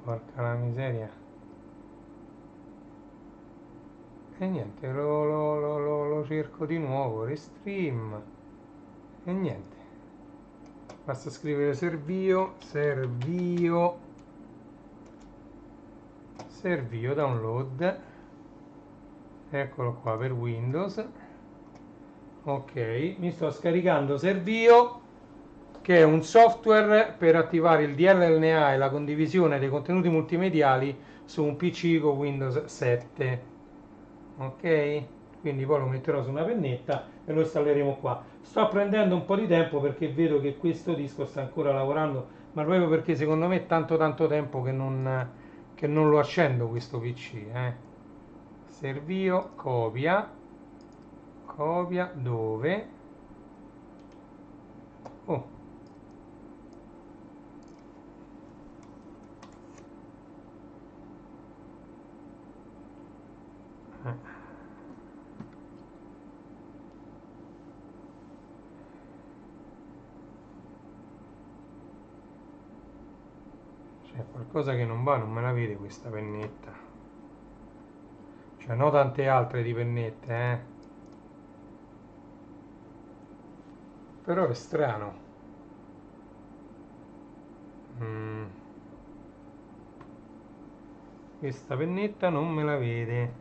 A: porca la miseria, e niente, lo cerco di nuovo, restream, e niente, basta scrivere Servio, Servio download, eccolo qua per Windows, ok, mi sto scaricando Servio, che è un software per attivare il DLNA e la condivisione dei contenuti multimediali su un PC con Windows 7, ok, quindi poi lo metterò su una pennetta e lo installeremo qua. Sto prendendo un po' di tempo perché vedo che questo disco sta ancora lavorando, ma proprio perché secondo me è tanto tempo che non lo accendo questo PC, Servio, copia dove? Oh, c'è qualcosa che non va, non me la vede questa pennetta. Cioè, no tante altre di pennette, però è strano. Mm, questa pennetta non me la vede.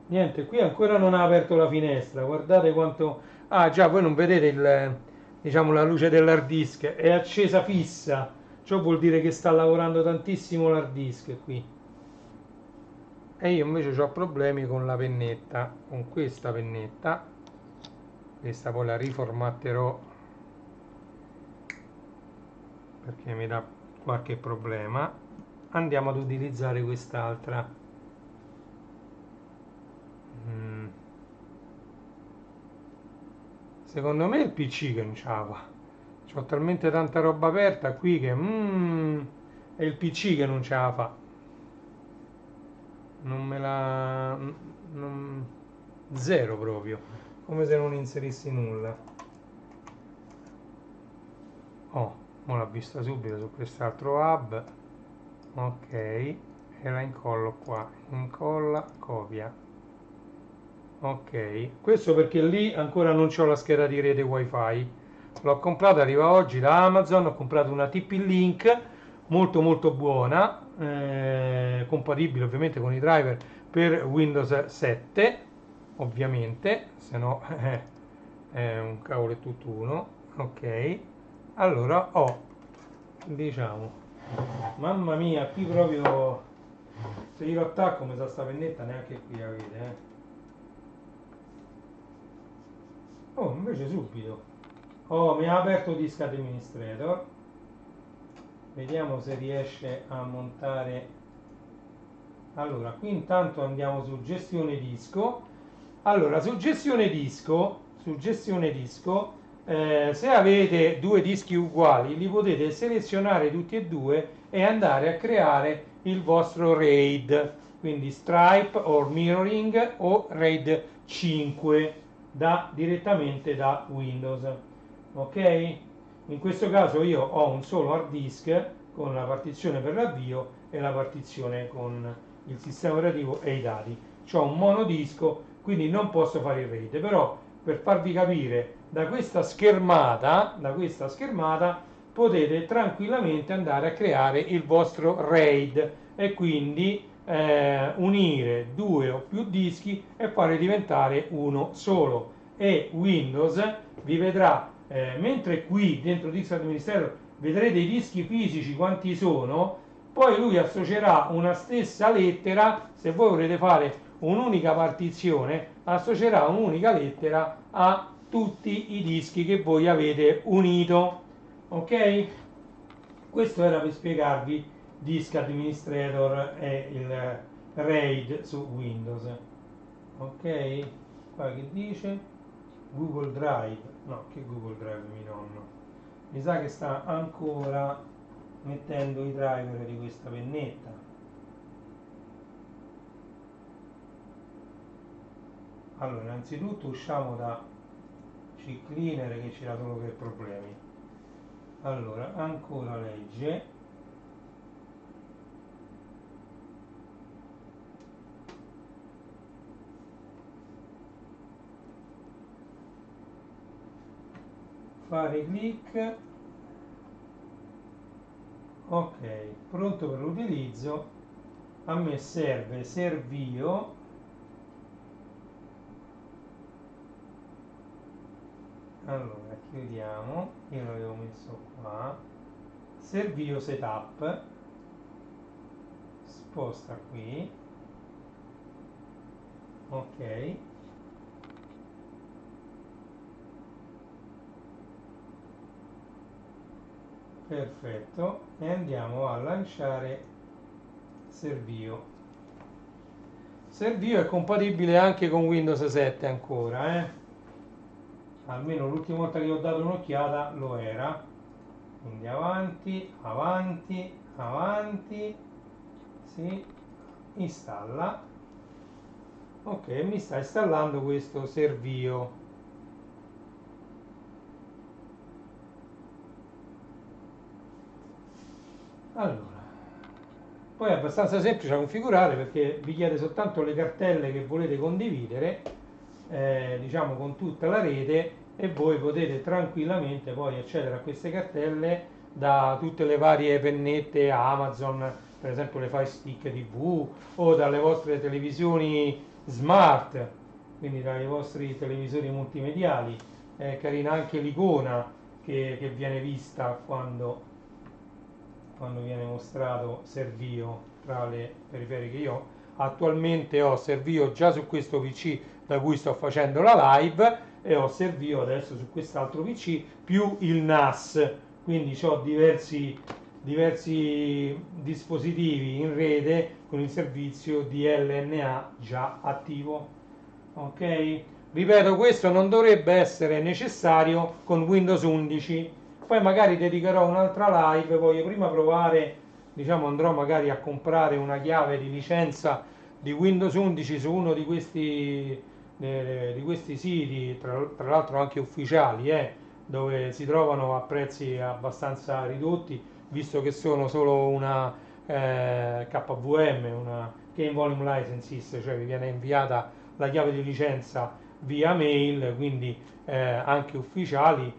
A: Niente, qui ancora non ha aperto la finestra. Guardate quanto... Ah, già, voi non vedete diciamo, la luce dell'hard disk. È accesa fissa. Ciò vuol dire che sta lavorando tantissimo l'hard disk qui. E io invece ho problemi con la pennetta, con questa pennetta. Questa poi la riformatterò perché mi dà qualche problema. Andiamo ad utilizzare quest'altra. Secondo me è il PC che non c'ha va. C'ho talmente tanta roba aperta qui che è il PC che non ce la fa. Non me la... zero proprio. Come se non inserissi nulla. Oh, mo l'ho vista subito su quest'altro hub. Ok, e la incollo qua. Incolla, copia. Ok, questo perché lì ancora non c'ho la scheda di rete wifi. L'ho comprata, arriva oggi da Amazon, ho comprato una TP-Link molto buona, compatibile ovviamente con i driver per Windows 7, ovviamente, se no è un cavolo è tutt'uno. Ok, allora ho, diciamo, mamma mia, qui proprio, se io lo attacco mi sa sta pennetta neanche qui la vede, Oh, invece subito. Oh, mi ha aperto Disk Administrator. Vediamo se riesce a montare. Allora, qui intanto andiamo su gestione disco. Allora, su gestione disco, se avete due dischi uguali, li potete selezionare tutti e due e andare a creare il vostro RAID, quindi Stripe o Mirroring o RAID 5 direttamente da Windows. Ok? In questo caso io ho un solo hard disk con la partizione per l'avvio e la partizione con il sistema operativo e i dati. C'ho un monodisco, quindi non posso fare il RAID, però per farvi capire da questa schermata potete tranquillamente andare a creare il vostro RAID e quindi unire due o più dischi e fare diventare uno solo, e Windows vi vedrà, mentre qui dentro Disk Administrator vedrete i dischi fisici quanti sono, poi lui associerà una stessa lettera, se voi volete fare un'unica partizione, associerà un'unica lettera a tutti i dischi che voi avete unito. Ok? Questo era per spiegarvi Disk Administrator e il RAID su Windows. Ok? Qua che dice? Google Drive. No, che Google Drive mi nonno. Mi sa che sta ancora mettendo i driver di questa pennetta. Allora, innanzitutto usciamo da CCleaner che ci dà solo per problemi. Allora, ancora legge. Fare clic. Ok, pronto per l'utilizzo. A me serve Servio. Allora, chiudiamo. Io l'avevo messo qua. Servio Setup. Sposta qui. Ok. Perfetto. E andiamo a lanciare Servio. Servio è compatibile anche con Windows 7 ancora, almeno l'ultima volta che ho dato un'occhiata lo era. Quindi avanti, avanti, avanti, si installa. Ok, mi sta installando questo Servio. Allora, poi è abbastanza semplice da configurare perché vi chiede soltanto le cartelle che volete condividere, diciamo con tutta la rete, e voi potete tranquillamente poi accedere a queste cartelle da tutte le varie pennette Amazon, per esempio le Fire Stick TV, o dalle vostre televisioni smart, quindi dai vostri televisori multimediali. È carina anche l'icona che viene vista quando viene mostrato Servio tra le periferiche. Io attualmente ho Servio già su questo PC da cui sto facendo la live, e ho Servio adesso su quest'altro PC più il NAS, quindi ho diversi dispositivi in rete con il servizio DLNA già attivo. Ok? Ripeto, questo non dovrebbe essere necessario con Windows 11. Poi magari dedicherò un'altra live, voglio prima provare, diciamo andrò magari a comprare una chiave di licenza di Windows 11 su uno di questi siti, tra l'altro anche ufficiali, dove si trovano a prezzi abbastanza ridotti, visto che sono solo una KVM, una Key Volume Licenses, cioè vi viene inviata la chiave di licenza via mail, quindi anche ufficiali.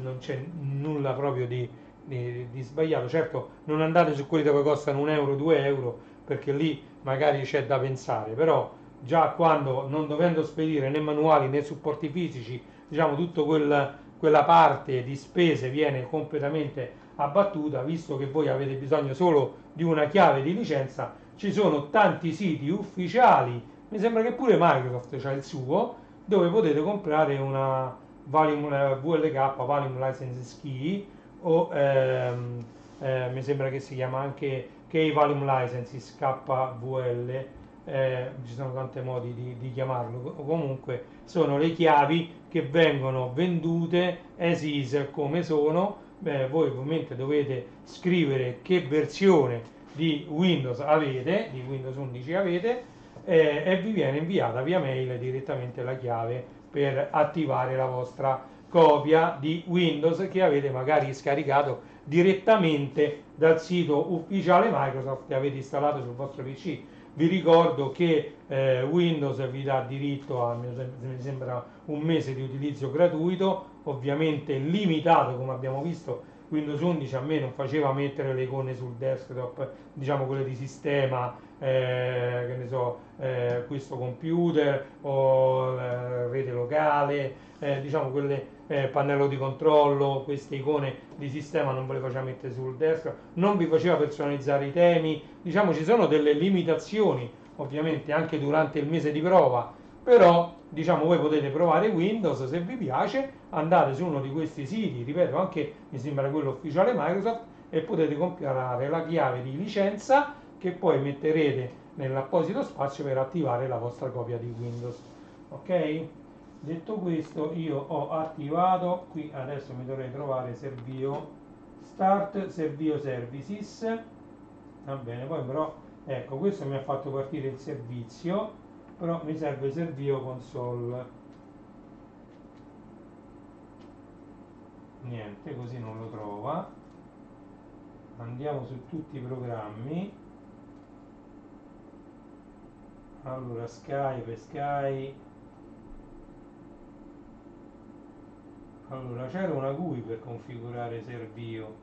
A: Non c'è nulla proprio di sbagliato. Certo, non andate su quelli dove costano 1 euro, 2 euro, perché lì magari c'è da pensare, però già quando non dovendo spedire né manuali né supporti fisici, diciamo tutto quella parte di spese viene completamente abbattuta, visto che voi avete bisogno solo di una chiave di licenza. Ci sono tanti siti ufficiali, mi sembra che pure Microsoft c'ha il suo, dove potete comprare una VLK, Volume License Key, o mi sembra che si chiama anche Key Volume Licenses, KVL, ci sono tanti modi di chiamarlo, comunque sono le chiavi che vengono vendute as is come sono. Voi ovviamente dovete scrivere che versione di Windows avete, di Windows 11 avete, e vi viene inviata via mail direttamente la chiave per attivare la vostra copia di Windows che avete magari scaricato direttamente dal sito ufficiale Microsoft che avete installato sul vostro PC. Vi ricordo che Windows vi dà diritto a, mi sembra, un mese di utilizzo gratuito, ovviamente limitato, come abbiamo visto. Windows 11 a me non faceva mettere le icone sul desktop, diciamo quelle di sistema, che ne so, questo computer o rete locale, diciamo quelle pannello di controllo, queste icone di sistema non ve le faceva mettere sul desktop, non vi faceva personalizzare i temi, diciamo ci sono delle limitazioni ovviamente anche durante il mese di prova, però diciamo voi potete provare Windows, se vi piace andate su uno di questi siti, ripeto anche mi sembra quello ufficiale Microsoft, e potete comprare la chiave di licenza che poi metterete nell'apposito spazio per attivare la vostra copia di Windows. Ok? Detto questo, io ho attivato, qui adesso mi dovrei trovare Servio Start, Servio Services, va bene, poi però ecco, questo mi ha fatto partire il servizio, però mi serve Servio Console. Niente, così non lo trova. Andiamo su tutti i programmi. Allora, Sky. Allora, c'era una GUI per configurare Servio.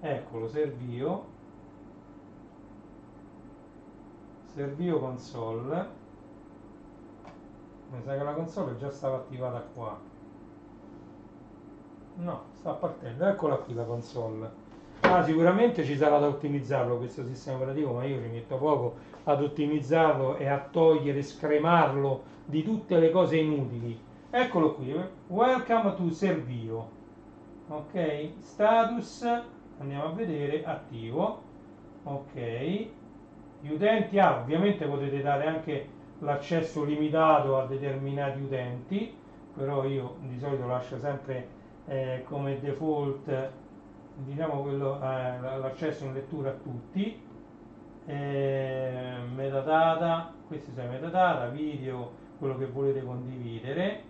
A: Eccolo, Servio Console. Mi sa che la console già stava attivata qua. No, sta partendo, eccola qui la console. Sicuramente ci sarà da ottimizzarlo questo sistema operativo, ma io ci metto poco ad ottimizzarlo e a togliere, scremarlo di tutte le cose inutili. Eccolo qui, welcome to Servio. Ok, status, andiamo a vedere, attivo. Ok, gli utenti, ovviamente potete dare anche l'accesso limitato a determinati utenti, però io di solito lascio sempre come default, diciamo quello, l'accesso in lettura a tutti. Metadata, questi sono i metadata, video, quello che volete condividere,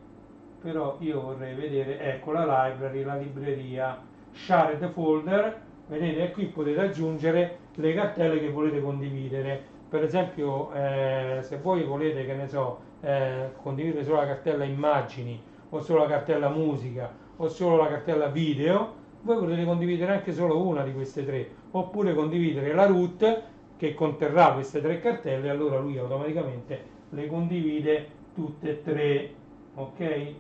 A: però io vorrei vedere, ecco la library, la libreria, shared folder, vedete, e qui potete aggiungere le cartelle che volete condividere. Per esempio, se voi volete, che ne so, condividere solo la cartella immagini, o solo la cartella musica, o solo la cartella video, voi potete condividere anche solo una di queste tre, oppure condividere la root che conterrà queste tre cartelle, allora lui automaticamente le condivide tutte e tre. Ok?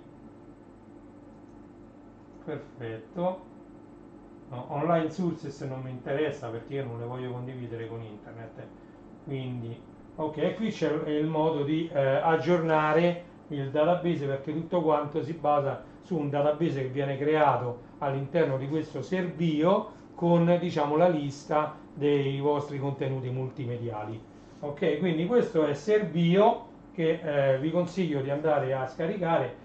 A: Perfetto. No, online sources non mi interessa perché io non le voglio condividere con internet, quindi ok, qui c'è il modo di aggiornare il database, perché tutto quanto si basa su un database che viene creato all'interno di questo Servio con, diciamo, la lista dei vostri contenuti multimediali. Ok, quindi questo è Servio che vi consiglio di andare a scaricare,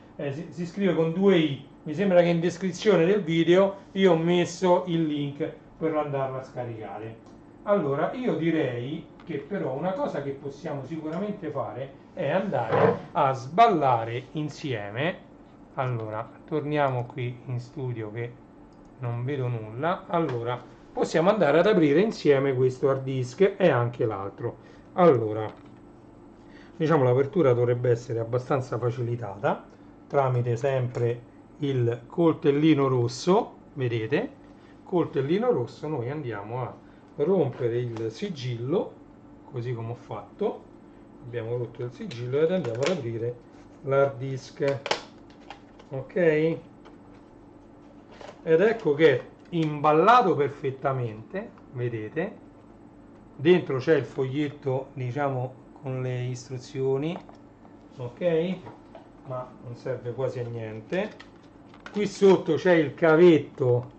A: si scrive con due i. Mi sembra che in descrizione del video io ho messo il link per andarlo a scaricare. Allora, io direi che però una cosa che possiamo sicuramente fare è andare a sballare insieme. Allora, torniamo qui in studio che non vedo nulla. Allora, possiamo andare ad aprire insieme questo hard disk e anche l'altro. Allora, diciamo l'apertura dovrebbe essere abbastanza facilitata tramite sempre il coltellino rosso, vedete? Coltellino rosso, noi andiamo a rompere il sigillo, così come ho fatto, abbiamo rotto il sigillo ed andiamo ad aprire l'hard disk. Ok, ed ecco che è imballato perfettamente, vedete, dentro c'è il foglietto, diciamo, con le istruzioni, ok, ma non serve quasi a niente. Qui sotto c'è il cavetto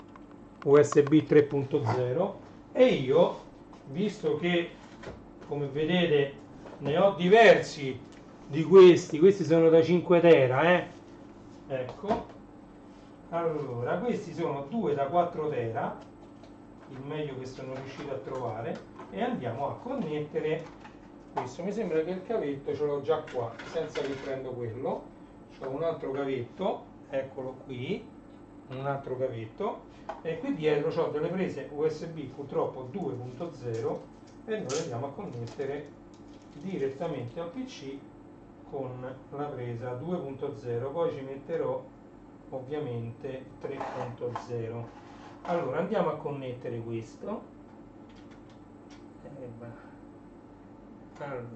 A: USB 3.0 e io, visto che, come vedete, ne ho diversi di questi sono da 5 tera, ecco, allora questi sono 2 da 4 tera, il meglio che sono riuscito a trovare, e andiamo a connettere questo. Mi sembra che il cavetto ce l'ho già qua, senza che prendo quello. C'ho un altro cavetto, eccolo qui, un altro cavetto, e qui dietro ho delle prese USB purtroppo 2.0 e noi andiamo a connettere direttamente al PC con la presa 2.0, poi ci metterò ovviamente 3.0. allora andiamo a connettere questo. Allora,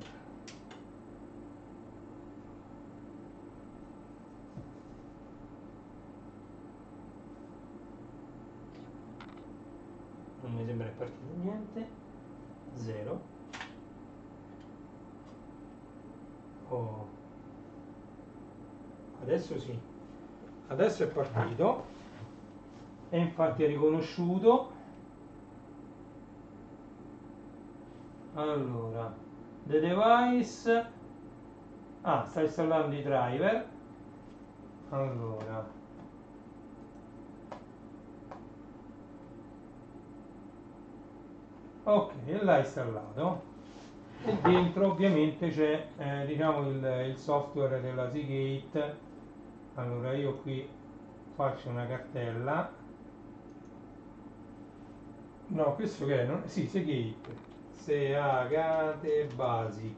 A: non mi sembra che partito niente, 0. Oh, adesso sì, adesso è partito e infatti è riconosciuto. Allora, the device, sta installando i driver. Allora, ok, l'ha installato e dentro ovviamente c'è diciamo il software della Seagate. Allora io qui faccio una cartella, no, questo che è? Sì, Seagate, Seagate Basic.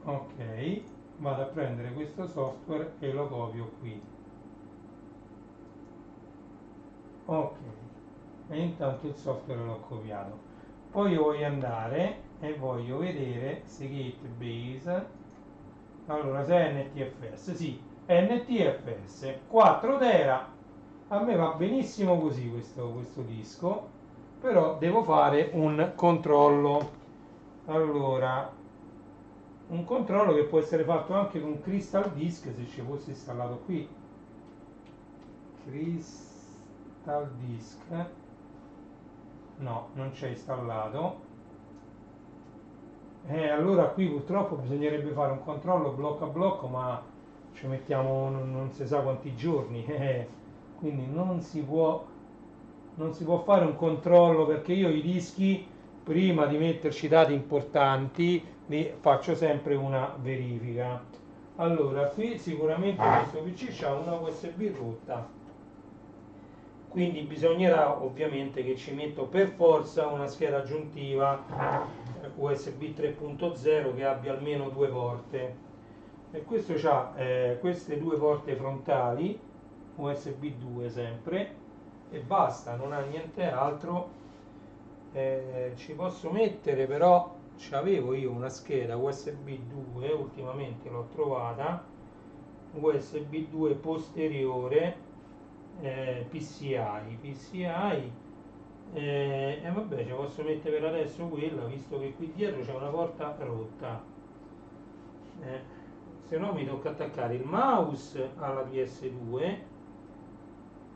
A: Ok, vado a prendere questo software e lo copio qui. Ok, e intanto il software l'ho copiato. Poi voglio andare e voglio vedere Seagate Base. Allora, se è NTFS, sì, NTFS 4 tera. A me va benissimo così questo disco, però devo fare un controllo. Allora, un controllo che può essere fatto anche con Crystal Disk se ci fosse installato qui. Crystal Disk, no, non c'è installato. Allora qui purtroppo bisognerebbe fare un controllo blocco a blocco, ma ci mettiamo non si sa quanti giorni, quindi non si può fare un controllo, perché io i dischi, prima di metterci dati importanti, li faccio sempre una verifica. Allora, qui sicuramente questo PC ha una USB rotta, quindi bisognerà ovviamente che ci metto per forza una scheda aggiuntiva USB 3.0 che abbia almeno 2 porte, e questo ha queste 2 porte frontali USB 2 sempre e basta, non ha niente altro. Ci posso mettere, però avevo io una scheda USB 2, ultimamente l'ho trovata, USB 2 posteriore, PCI, e vabbè, ci posso mettere per adesso quella, visto che qui dietro c'è una porta rotta. Se no mi tocca attaccare il mouse alla PS2,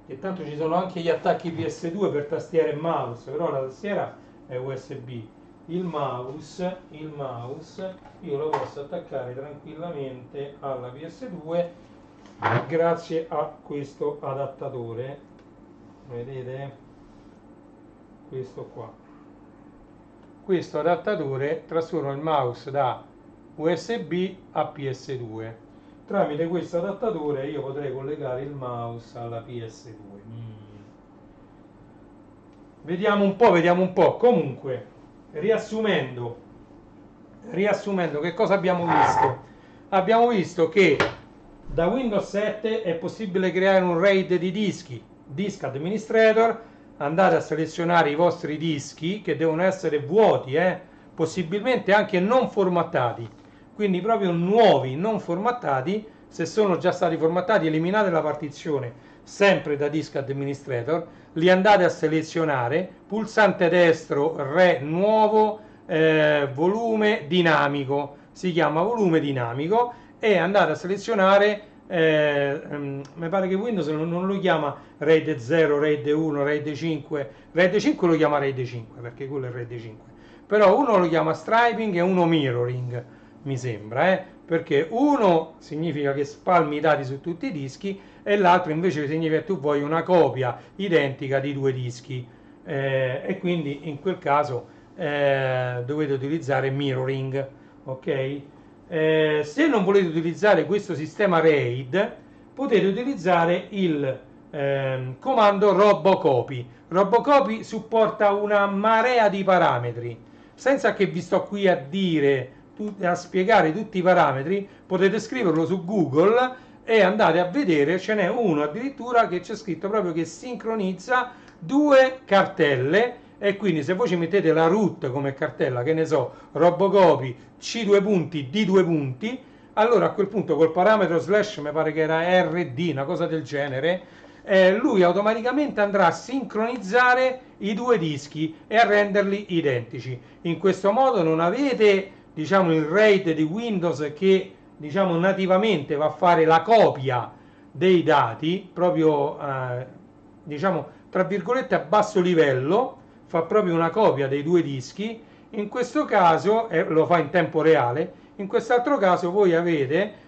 A: e tanto ci sono anche gli attacchi PS2 per tastiera e mouse, però la tastiera è USB. Il mouse io lo posso attaccare tranquillamente alla PS2 grazie a questo adattatore, vedete? Questo qua, questo adattatore trasforma il mouse da USB a PS2. Tramite questo adattatore io potrei collegare il mouse alla PS2. Vediamo un po'. Comunque, riassumendo, che cosa abbiamo visto? Abbiamo visto che da Windows 7 è possibile creare un RAID di dischi, Disk Administrator. Andate a selezionare i vostri dischi che devono essere vuoti, possibilmente anche non formattati, quindi proprio nuovi, non formattati. Se sono già stati formattati, eliminate la partizione sempre da Disk Administrator, li andate a selezionare, pulsante destro, re nuovo, volume dinamico, si chiama volume dinamico, e andate a selezionare, mi pare che Windows non lo chiama RAID 0, RAID 1, RAID 5, RAID 5 lo chiama RAID 5 perché quello è RAID 5, però uno lo chiama striping e uno mirroring, mi sembra, perché uno significa che spalmi i dati su tutti i dischi e l'altro invece significa che tu vuoi una copia identica di due dischi, e quindi in quel caso dovete utilizzare mirroring, ok? Se non volete utilizzare questo sistema RAID, potete utilizzare il comando robocopy. Robocopy supporta una marea di parametri, senza che vi sto qui a dire, a spiegare tutti i parametri. Potete scriverlo su Google e andate a vedere, ce n'è uno addirittura che c'è scritto proprio che sincronizza due cartelle, e quindi se voi ci mettete la root come cartella, che ne so, robocopy C2 punti D2 punti, allora a quel punto col parametro slash, mi pare che era RD, una cosa del genere, lui automaticamente andrà a sincronizzare i due dischi e a renderli identici. In questo modo non avete, diciamo, il RAID di Windows che, diciamo, nativamente va a fare la copia dei dati proprio, diciamo, tra virgolette a basso livello, fa proprio una copia dei due dischi. In questo caso lo fa in tempo reale. In quest'altro caso voi avete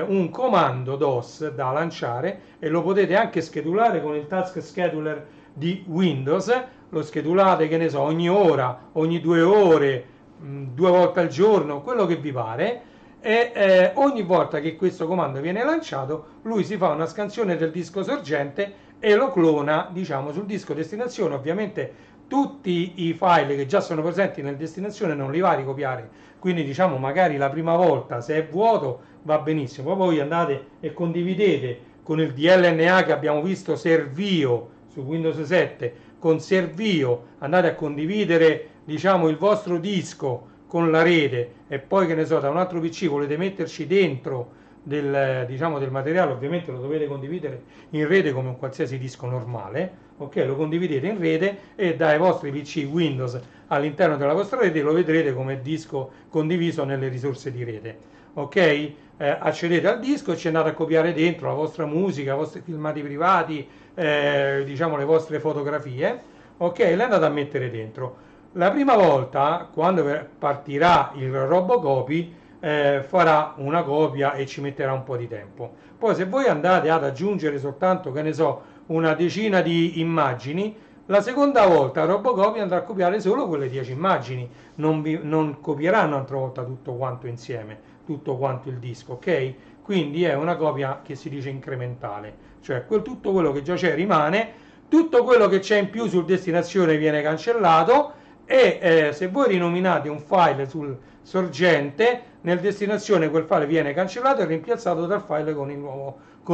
A: un comando DOS da lanciare e lo potete anche schedulare con il task scheduler di Windows. Lo schedulate, che ne so, ogni ora, ogni 2 ore, 2 volte al giorno, quello che vi pare, e ogni volta che questo comando viene lanciato lui si fa una scansione del disco sorgente e lo clona, diciamo, sul disco destinazione. Ovviamente tutti i file che già sono presenti nel destinazione non li va a ricopiare, quindi, diciamo, magari la prima volta se è vuoto va benissimo, poi voi andate e condividete con il DLNA che abbiamo visto, Servio su Windows 7, con Servio andate a condividere, diciamo, il vostro disco con la rete, e poi, che ne so, da un altro PC volete metterci dentro diciamo, del materiale. Ovviamente lo dovete condividere in rete come un qualsiasi disco normale, ok? Lo condividete in rete e dai vostri PC Windows all'interno della vostra rete lo vedrete come disco condiviso nelle risorse di rete, ok? Accedete al disco e ci andate a copiare dentro la vostra musica, i vostri filmati privati, diciamo le vostre fotografie, ok? Le andate a mettere dentro. La prima volta, quando partirà il robocopy, farà una copia e ci metterà un po' di tempo. Poi se voi andate ad aggiungere soltanto, che ne so, una decina di immagini, la seconda volta Robocopy andrà a copiare solo quelle 10 immagini, non copieranno un'altra volta tutto quanto insieme, tutto quanto il disco, ok? Quindi è una copia che si dice incrementale, cioè tutto quello che già c'è rimane, tutto quello che c'è in più sul destinazione viene cancellato, e se voi rinominate un file sul sorgente, nel destinazione quel file viene cancellato e rimpiazzato dal file con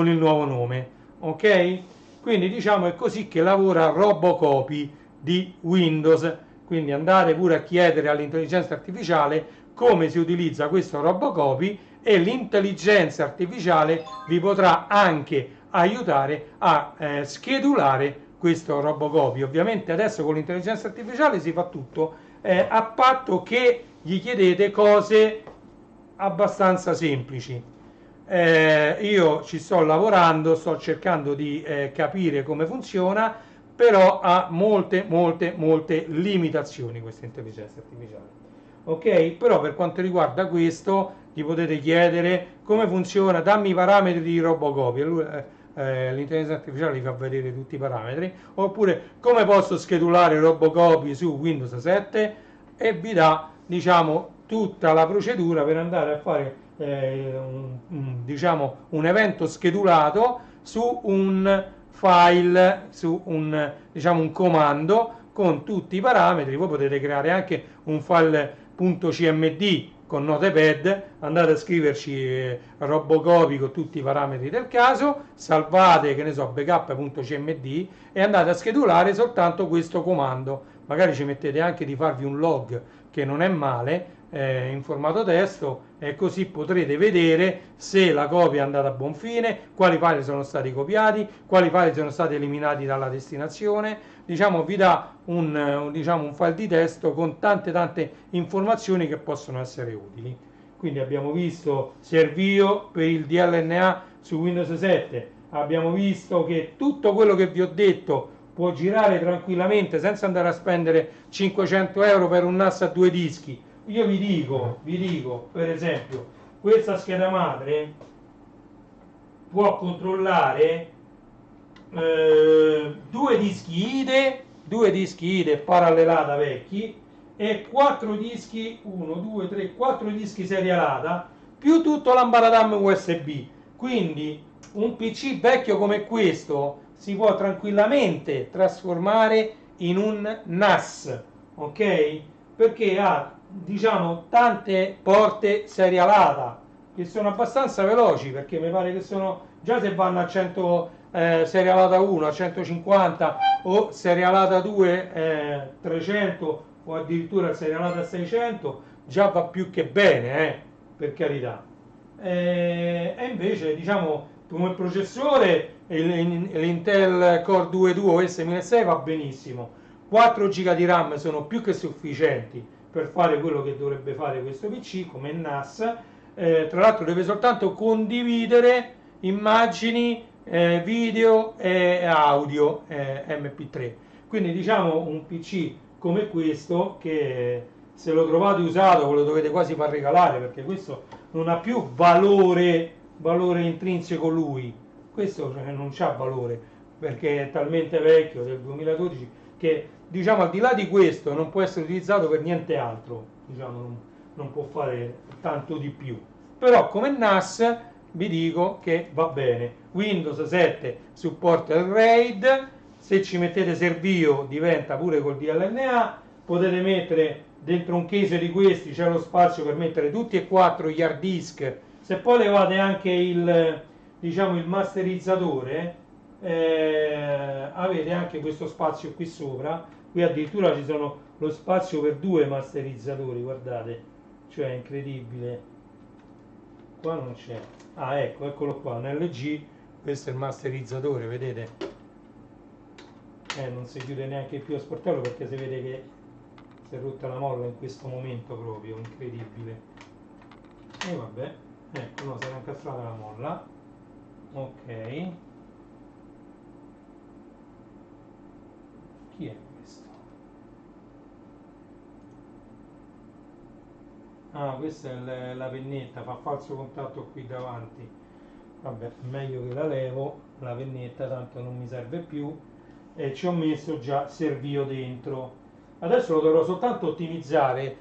A: il nuovo nome, ok? Quindi, diciamo, è così che lavora Robocopy di Windows. Quindi andate pure a chiedere all'intelligenza artificiale come si utilizza questo Robocopy e l'intelligenza artificiale vi potrà anche aiutare a schedulare questo Robocopy. Ovviamente adesso con l'intelligenza artificiale si fa tutto, a patto che gli chiedete cose abbastanza semplici. Io ci sto lavorando, sto cercando di capire come funziona, però ha molte limitazioni questa intelligenza artificiale. Ok? Però per quanto riguarda questo, gli potete chiedere come funziona, dammi i parametri di Robocopy, e lui, l'intelligenza artificiale vi fa vedere tutti i parametri, oppure come posso schedulare Robocopy su Windows 7, e vi dà, diciamo, tutta la procedura per andare a fare diciamo un evento schedulato su un file, su un, diciamo, un comando con tutti i parametri. Voi potete creare anche un file .cmd con Notepad, andate a scriverci Robocopy con tutti i parametri del caso, salvate, che ne so, backup.cmd e andate a schedulare soltanto questo comando. Magari ci mettete anche di farvi un log che non è male, in formato testo, e così potrete vedere se la copia è andata a buon fine, quali file sono stati copiati, quali file sono stati eliminati dalla destinazione. Diciamo, vi dà diciamo, un file di testo con tante informazioni che possono essere utili. Quindi abbiamo visto Servio per il DLNA su Windows 7, abbiamo visto che tutto quello che vi ho detto può girare tranquillamente senza andare a spendere 500 euro per un NAS a 2 dischi. Io vi dico, per esempio, questa scheda madre può controllare 2 dischi IDE parallelata vecchi e 4 dischi, 1, 2, 3, 4 dischi serialata, più tutto l'ambaradam USB. Quindi un PC vecchio come questo si può tranquillamente trasformare in un NAS, ok? Perché ha, diciamo, tante porte serialata che sono abbastanza veloci, perché mi pare che sono già, se vanno a 100 serialata 1 a 150 o serialata 2 300 o addirittura serialata 600, già va più che bene, per carità. E invece, diciamo, come processore l'Intel Core 2 Duo S1006 va benissimo, 4 GB di RAM sono più che sufficienti per fare quello che dovrebbe fare questo PC come NAS. Tra l'altro deve soltanto condividere immagini, video e audio MP3. Quindi diciamo un PC come questo, che se lo trovate usato ve lo dovete quasi far regalare, perché questo non ha più valore intrinseco lui, questo non c'ha valore perché è talmente vecchio, del 2012, che diciamo al di là di questo non può essere utilizzato per niente altro, diciamo, non può fare tanto di più. Però come NAS vi dico che va bene. Windows 7 supporta il RAID, se ci mettete Servio diventa pure col DLNA, potete mettere dentro un case di questi, c'è lo spazio per mettere tutti e 4 gli hard disk. Se poi levate anche diciamo, il masterizzatore, avete anche questo spazio qui sopra. Qui addirittura ci sono lo spazio per 2 masterizzatori, guardate, cioè è incredibile. Qua non c'è. Ah, ecco, eccolo qua, un LG, questo è il masterizzatore, vedete? Non si chiude neanche più a sportello, perché si vede che si è rotta la molla in questo momento proprio, incredibile. E vabbè, ecco, no, si era incastrata la molla. Ok. Chi è questo? Ah, questa è la pennetta, fa falso contatto qui davanti. Vabbè, meglio che la levo, la pennetta, tanto non mi serve più. E ci ho messo già Servio dentro. Adesso lo dovrò soltanto ottimizzare.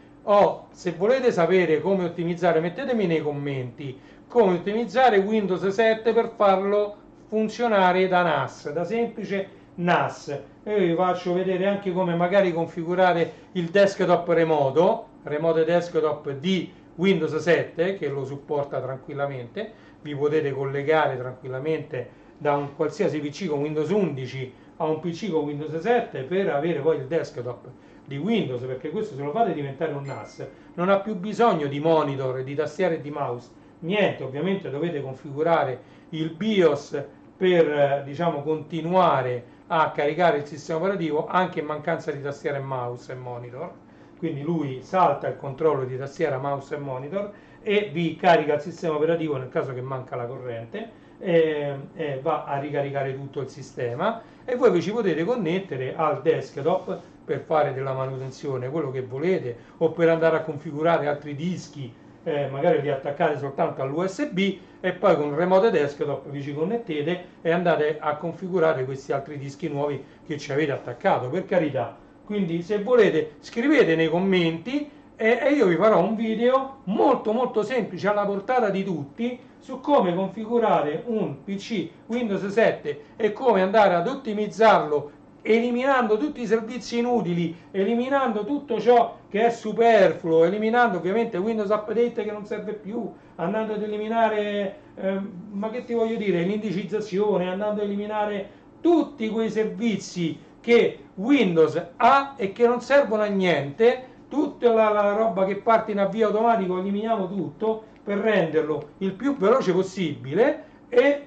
A: Se volete sapere come ottimizzare, mettetemi nei commenti come ottimizzare Windows 7 per farlo funzionare da NAS, da semplice NAS. E io vi faccio vedere anche come magari configurare il desktop remote desktop di Windows 7, che lo supporta tranquillamente. Vi potete collegare tranquillamente da un qualsiasi PC con Windows 11 a un PC con Windows 7 per avere poi il desktop di Windows, perché questo, se lo fate diventare un NAS, non ha più bisogno di monitor, di tastiera e di mouse, niente. Ovviamente dovete configurare il BIOS per diciamo continuare a caricare il sistema operativo anche in mancanza di tastiera e mouse e monitor, quindi lui salta il controllo di tastiera, mouse e monitor e vi carica il sistema operativo nel caso che manca la corrente, e va a ricaricare tutto il sistema, e voi vi ci potete connettere al desktop per fare della manutenzione, quello che volete, o per andare a configurare altri dischi, magari li attaccate soltanto all'USB e poi con il remote desktop vi ci connettete e andate a configurare questi altri dischi nuovi che ci avete attaccato, per carità. Quindi se volete scrivete nei commenti e io vi farò un video molto semplice, alla portata di tutti, su come configurare un PC Windows 7 e come andare ad ottimizzarlo, eliminando tutti i servizi inutili, eliminando tutto ciò che è superfluo, eliminando ovviamente Windows Update che non serve più, andando ad eliminare, ma che ti voglio dire, l'indicizzazione, andando ad eliminare tutti quei servizi che Windows ha e che non servono a niente, tutta la roba che parte in avvio automatico, eliminiamo tutto per renderlo il più veloce possibile e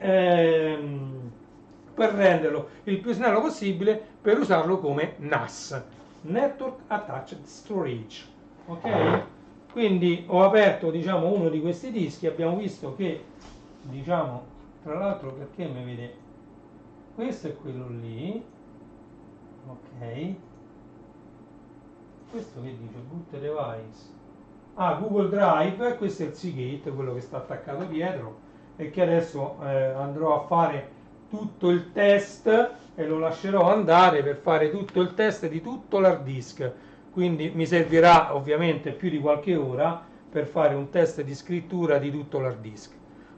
A: per renderlo il più snello possibile per usarlo come NAS, Network Attached Storage. Ok? Quindi ho aperto, diciamo, uno di questi dischi, abbiamo visto che, diciamo, tra l'altro, perché mi vede, questo è quello lì, ok, questo che dice boot device, Google Drive, questo è il Seagate, quello che sta attaccato dietro e che adesso andrò a fare tutto il test e lo lascerò andare per fare tutto il test di tutto l'hard disk, quindi mi servirà ovviamente più di qualche ora per fare un test di scrittura di tutto l'hard disk.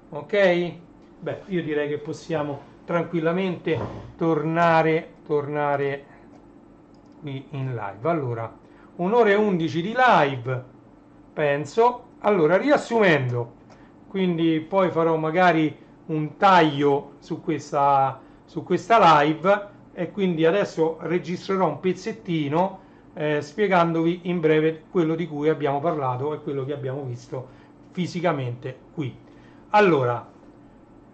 A: Ok? Beh, io direi che possiamo tranquillamente tornare qui in live. Allora, un'ora e 11 di live, penso. Allora, riassumendo, quindi poi farò magari un taglio su questa live e quindi adesso registrerò un pezzettino spiegandovi in breve quello di cui abbiamo parlato e quello che abbiamo visto fisicamente qui. Allora,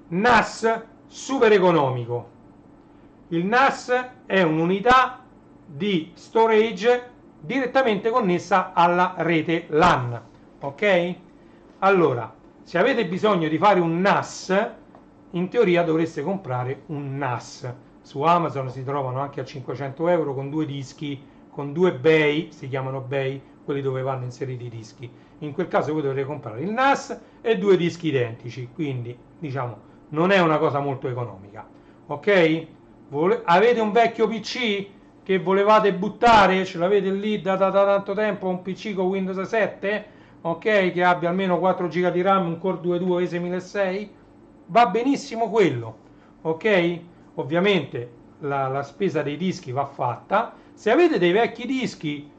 A: NAS super economico. Il NAS è un'unità di storage direttamente connessa alla rete LAN. Ok? Allora, se avete bisogno di fare un NAS, in teoria dovreste comprare un NAS. Su Amazon si trovano anche a 500 euro con due dischi, con due bay, si chiamano bay, quelli dove vanno inseriti i dischi. In quel caso voi dovrete comprare il NAS e due dischi identici, quindi diciamo non è una cosa molto economica. Ok? Avete un vecchio PC che volevate buttare, ce l'avete lì da tanto tempo, un PC con Windows 7, ok, che abbia almeno 4 GB di RAM, un Core 2 Duo 1006, va benissimo quello, ok? Ovviamente la spesa dei dischi va fatta. Se avete dei vecchi dischi,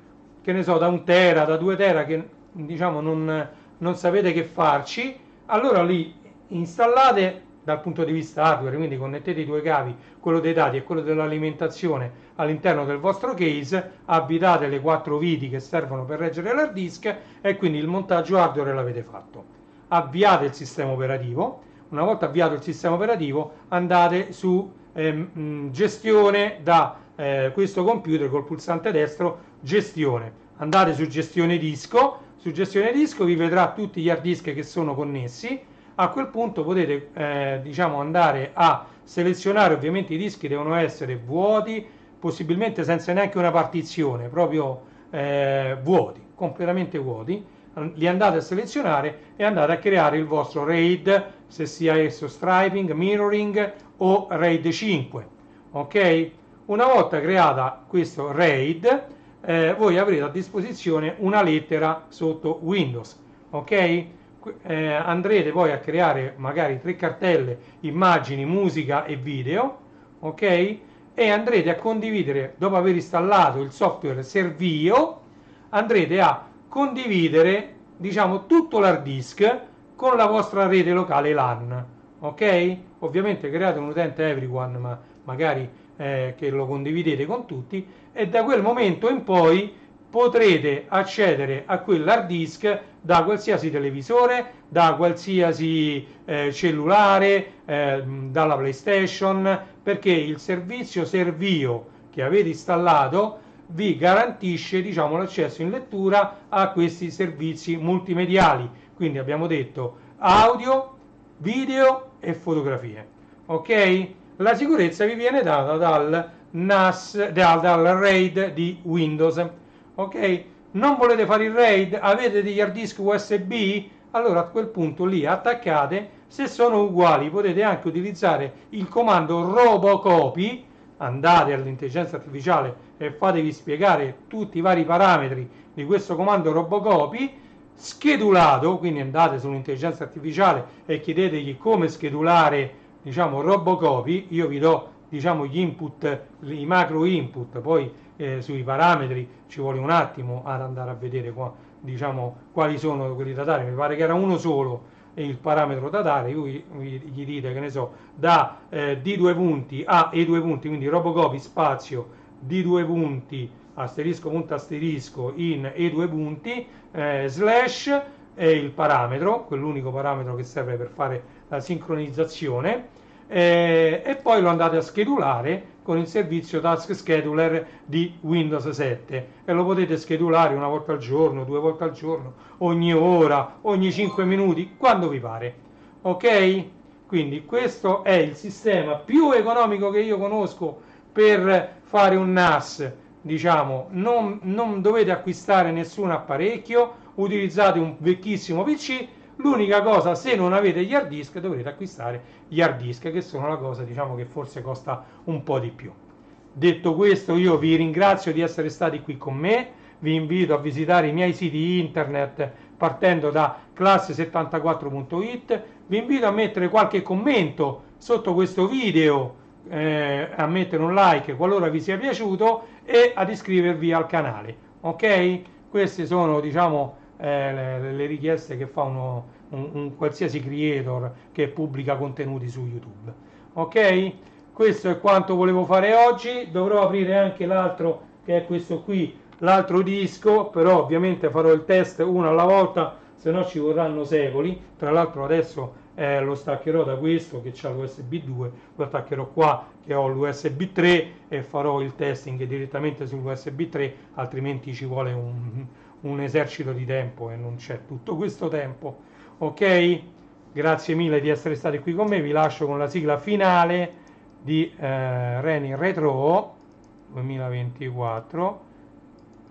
A: che ne so, da 1 tera, da 2 tera, che diciamo non sapete che farci, allora li installate dal punto di vista hardware, quindi connettete i due cavi, quello dei dati e quello dell'alimentazione all'interno del vostro case, avvitate le 4 viti che servono per reggere l'hard disk e quindi il montaggio hardware l'avete fatto. Avviate il sistema operativo, una volta avviato il sistema operativo andate su gestione da questo computer col pulsante destro, gestione, andate su gestione disco vi vedrà tutti gli hard disk che sono connessi. A quel punto potete diciamo andare a selezionare, ovviamente i dischi devono essere vuoti, possibilmente senza neanche una partizione, proprio vuoti, completamente vuoti. Li andate a selezionare e andate a creare il vostro RAID, se sia esso striping, mirroring o RAID 5. Ok? Una volta creata questo RAID, voi avrete a disposizione una lettera sotto Windows. Ok? Andrete poi a creare magari 3 cartelle, immagini, musica e video, ok? E andrete a condividere, dopo aver installato il software Servio, andrete a condividere, diciamo, tutto l'hard disk con la vostra rete locale LAN, ok? Ovviamente create un utente everyone, ma magari che lo condividete con tutti, e da quel momento in poi potrete accedere a quell'hard disk da qualsiasi televisore, da qualsiasi cellulare, dalla PlayStation, perché il servizio Servio che avete installato vi garantisce, diciamo, l'accesso in lettura a questi servizi multimediali. Quindi abbiamo detto audio, video e fotografie. Ok? La sicurezza vi viene data dal NAS, dal RAID di Windows. Ok? Non volete fare il RAID? Avete degli hard disk USB? Allora a quel punto lì attaccate, se sono uguali potete anche utilizzare il comando robocopy, andate all'intelligenza artificiale e fatevi spiegare tutti i vari parametri di questo comando robocopy, schedulato, quindi andate sull'intelligenza artificiale e chiedetegli come schedulare, diciamo, robocopy, io vi do, diciamo, gli input, i macro input, poi sui parametri ci vuole un attimo ad andare a vedere qua, diciamo, quali sono quelli da dare. Mi pare che era uno solo il parametro da dare, gli dite, che ne so, da D2 punti a E2 punti, quindi robocopy spazio D2 punti asterisco punto asterisco in e due punti slash è il parametro, quell'unico parametro che serve per fare la sincronizzazione, e poi lo andate a schedulare con il servizio Task Scheduler di Windows 7 e lo potete schedulare una volta al giorno, due volte al giorno, ogni ora, ogni 5 minuti, quando vi pare. Ok? Quindi questo è il sistema più economico che io conosco per fare un NAS. Diciamo, non dovete acquistare nessun apparecchio, utilizzate un vecchissimo PC. L'unica cosa, se non avete gli hard disk, dovrete acquistare gli hard disk, che sono la cosa, diciamo, che forse costa un po' di più. Detto questo, io vi ringrazio di essere stati qui con me, vi invito a visitare i miei siti internet partendo da classe74.it, vi invito a mettere qualche commento sotto questo video, a mettere un like qualora vi sia piaciuto e ad iscrivervi al canale. Ok? Queste sono, diciamo, le richieste che fa un qualsiasi creator che pubblica contenuti su YouTube. Ok? Questo è quanto volevo fare oggi. Dovrò aprire anche l'altro, che è questo qui, l'altro disco, però ovviamente farò il test uno alla volta, se no ci vorranno secoli. Tra l'altro adesso lo staccherò da questo che c'ha l'USB 2, lo attaccherò qua che ho l'USB 3 e farò il testing direttamente sull'USB 3, altrimenti ci vuole un esercito di tempo e non c'è tutto questo tempo. Ok? Grazie mille di essere stati qui con me, vi lascio con la sigla finale di Reni Retro 2024,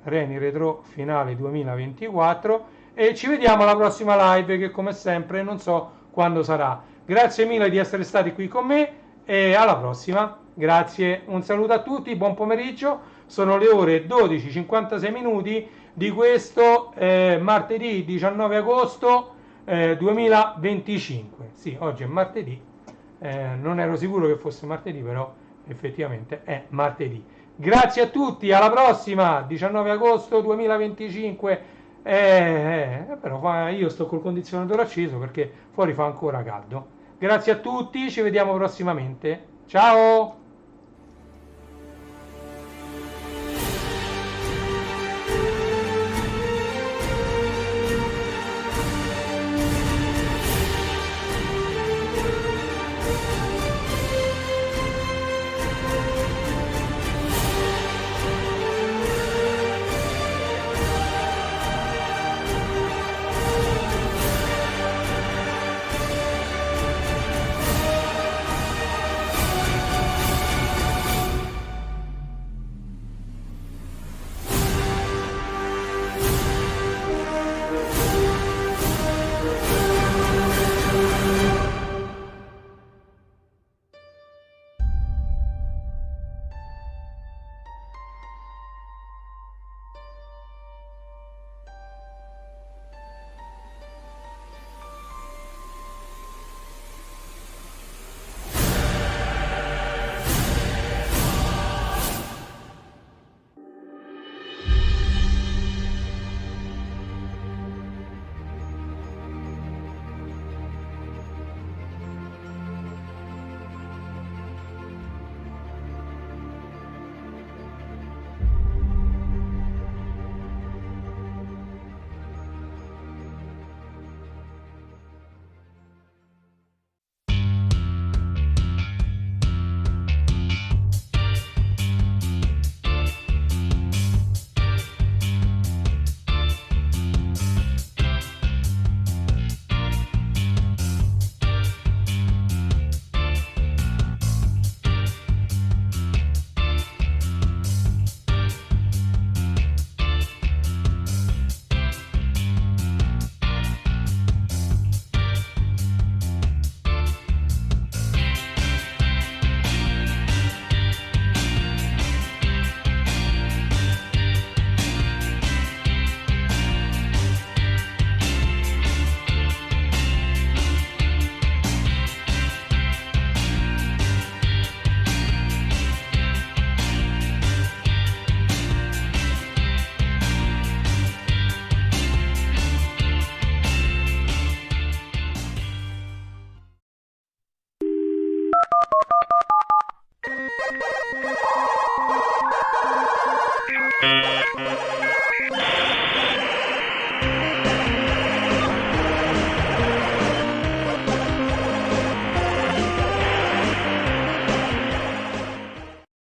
A: Reni Retro finale 2024, e ci vediamo alla prossima live che come sempre non so quando sarà. Grazie mille di essere stati qui con me e alla prossima. Grazie, un saluto a tutti, buon pomeriggio. Sono le ore 12:56 minuti di questo martedì 19 agosto 2025. Sì, oggi è martedì, non ero sicuro che fosse martedì, però effettivamente è martedì. Grazie a tutti, alla prossima, 19 agosto 2025. Però io sto col condizionatore acceso perché fuori fa ancora caldo. Grazie a tutti, ci vediamo prossimamente. Ciao!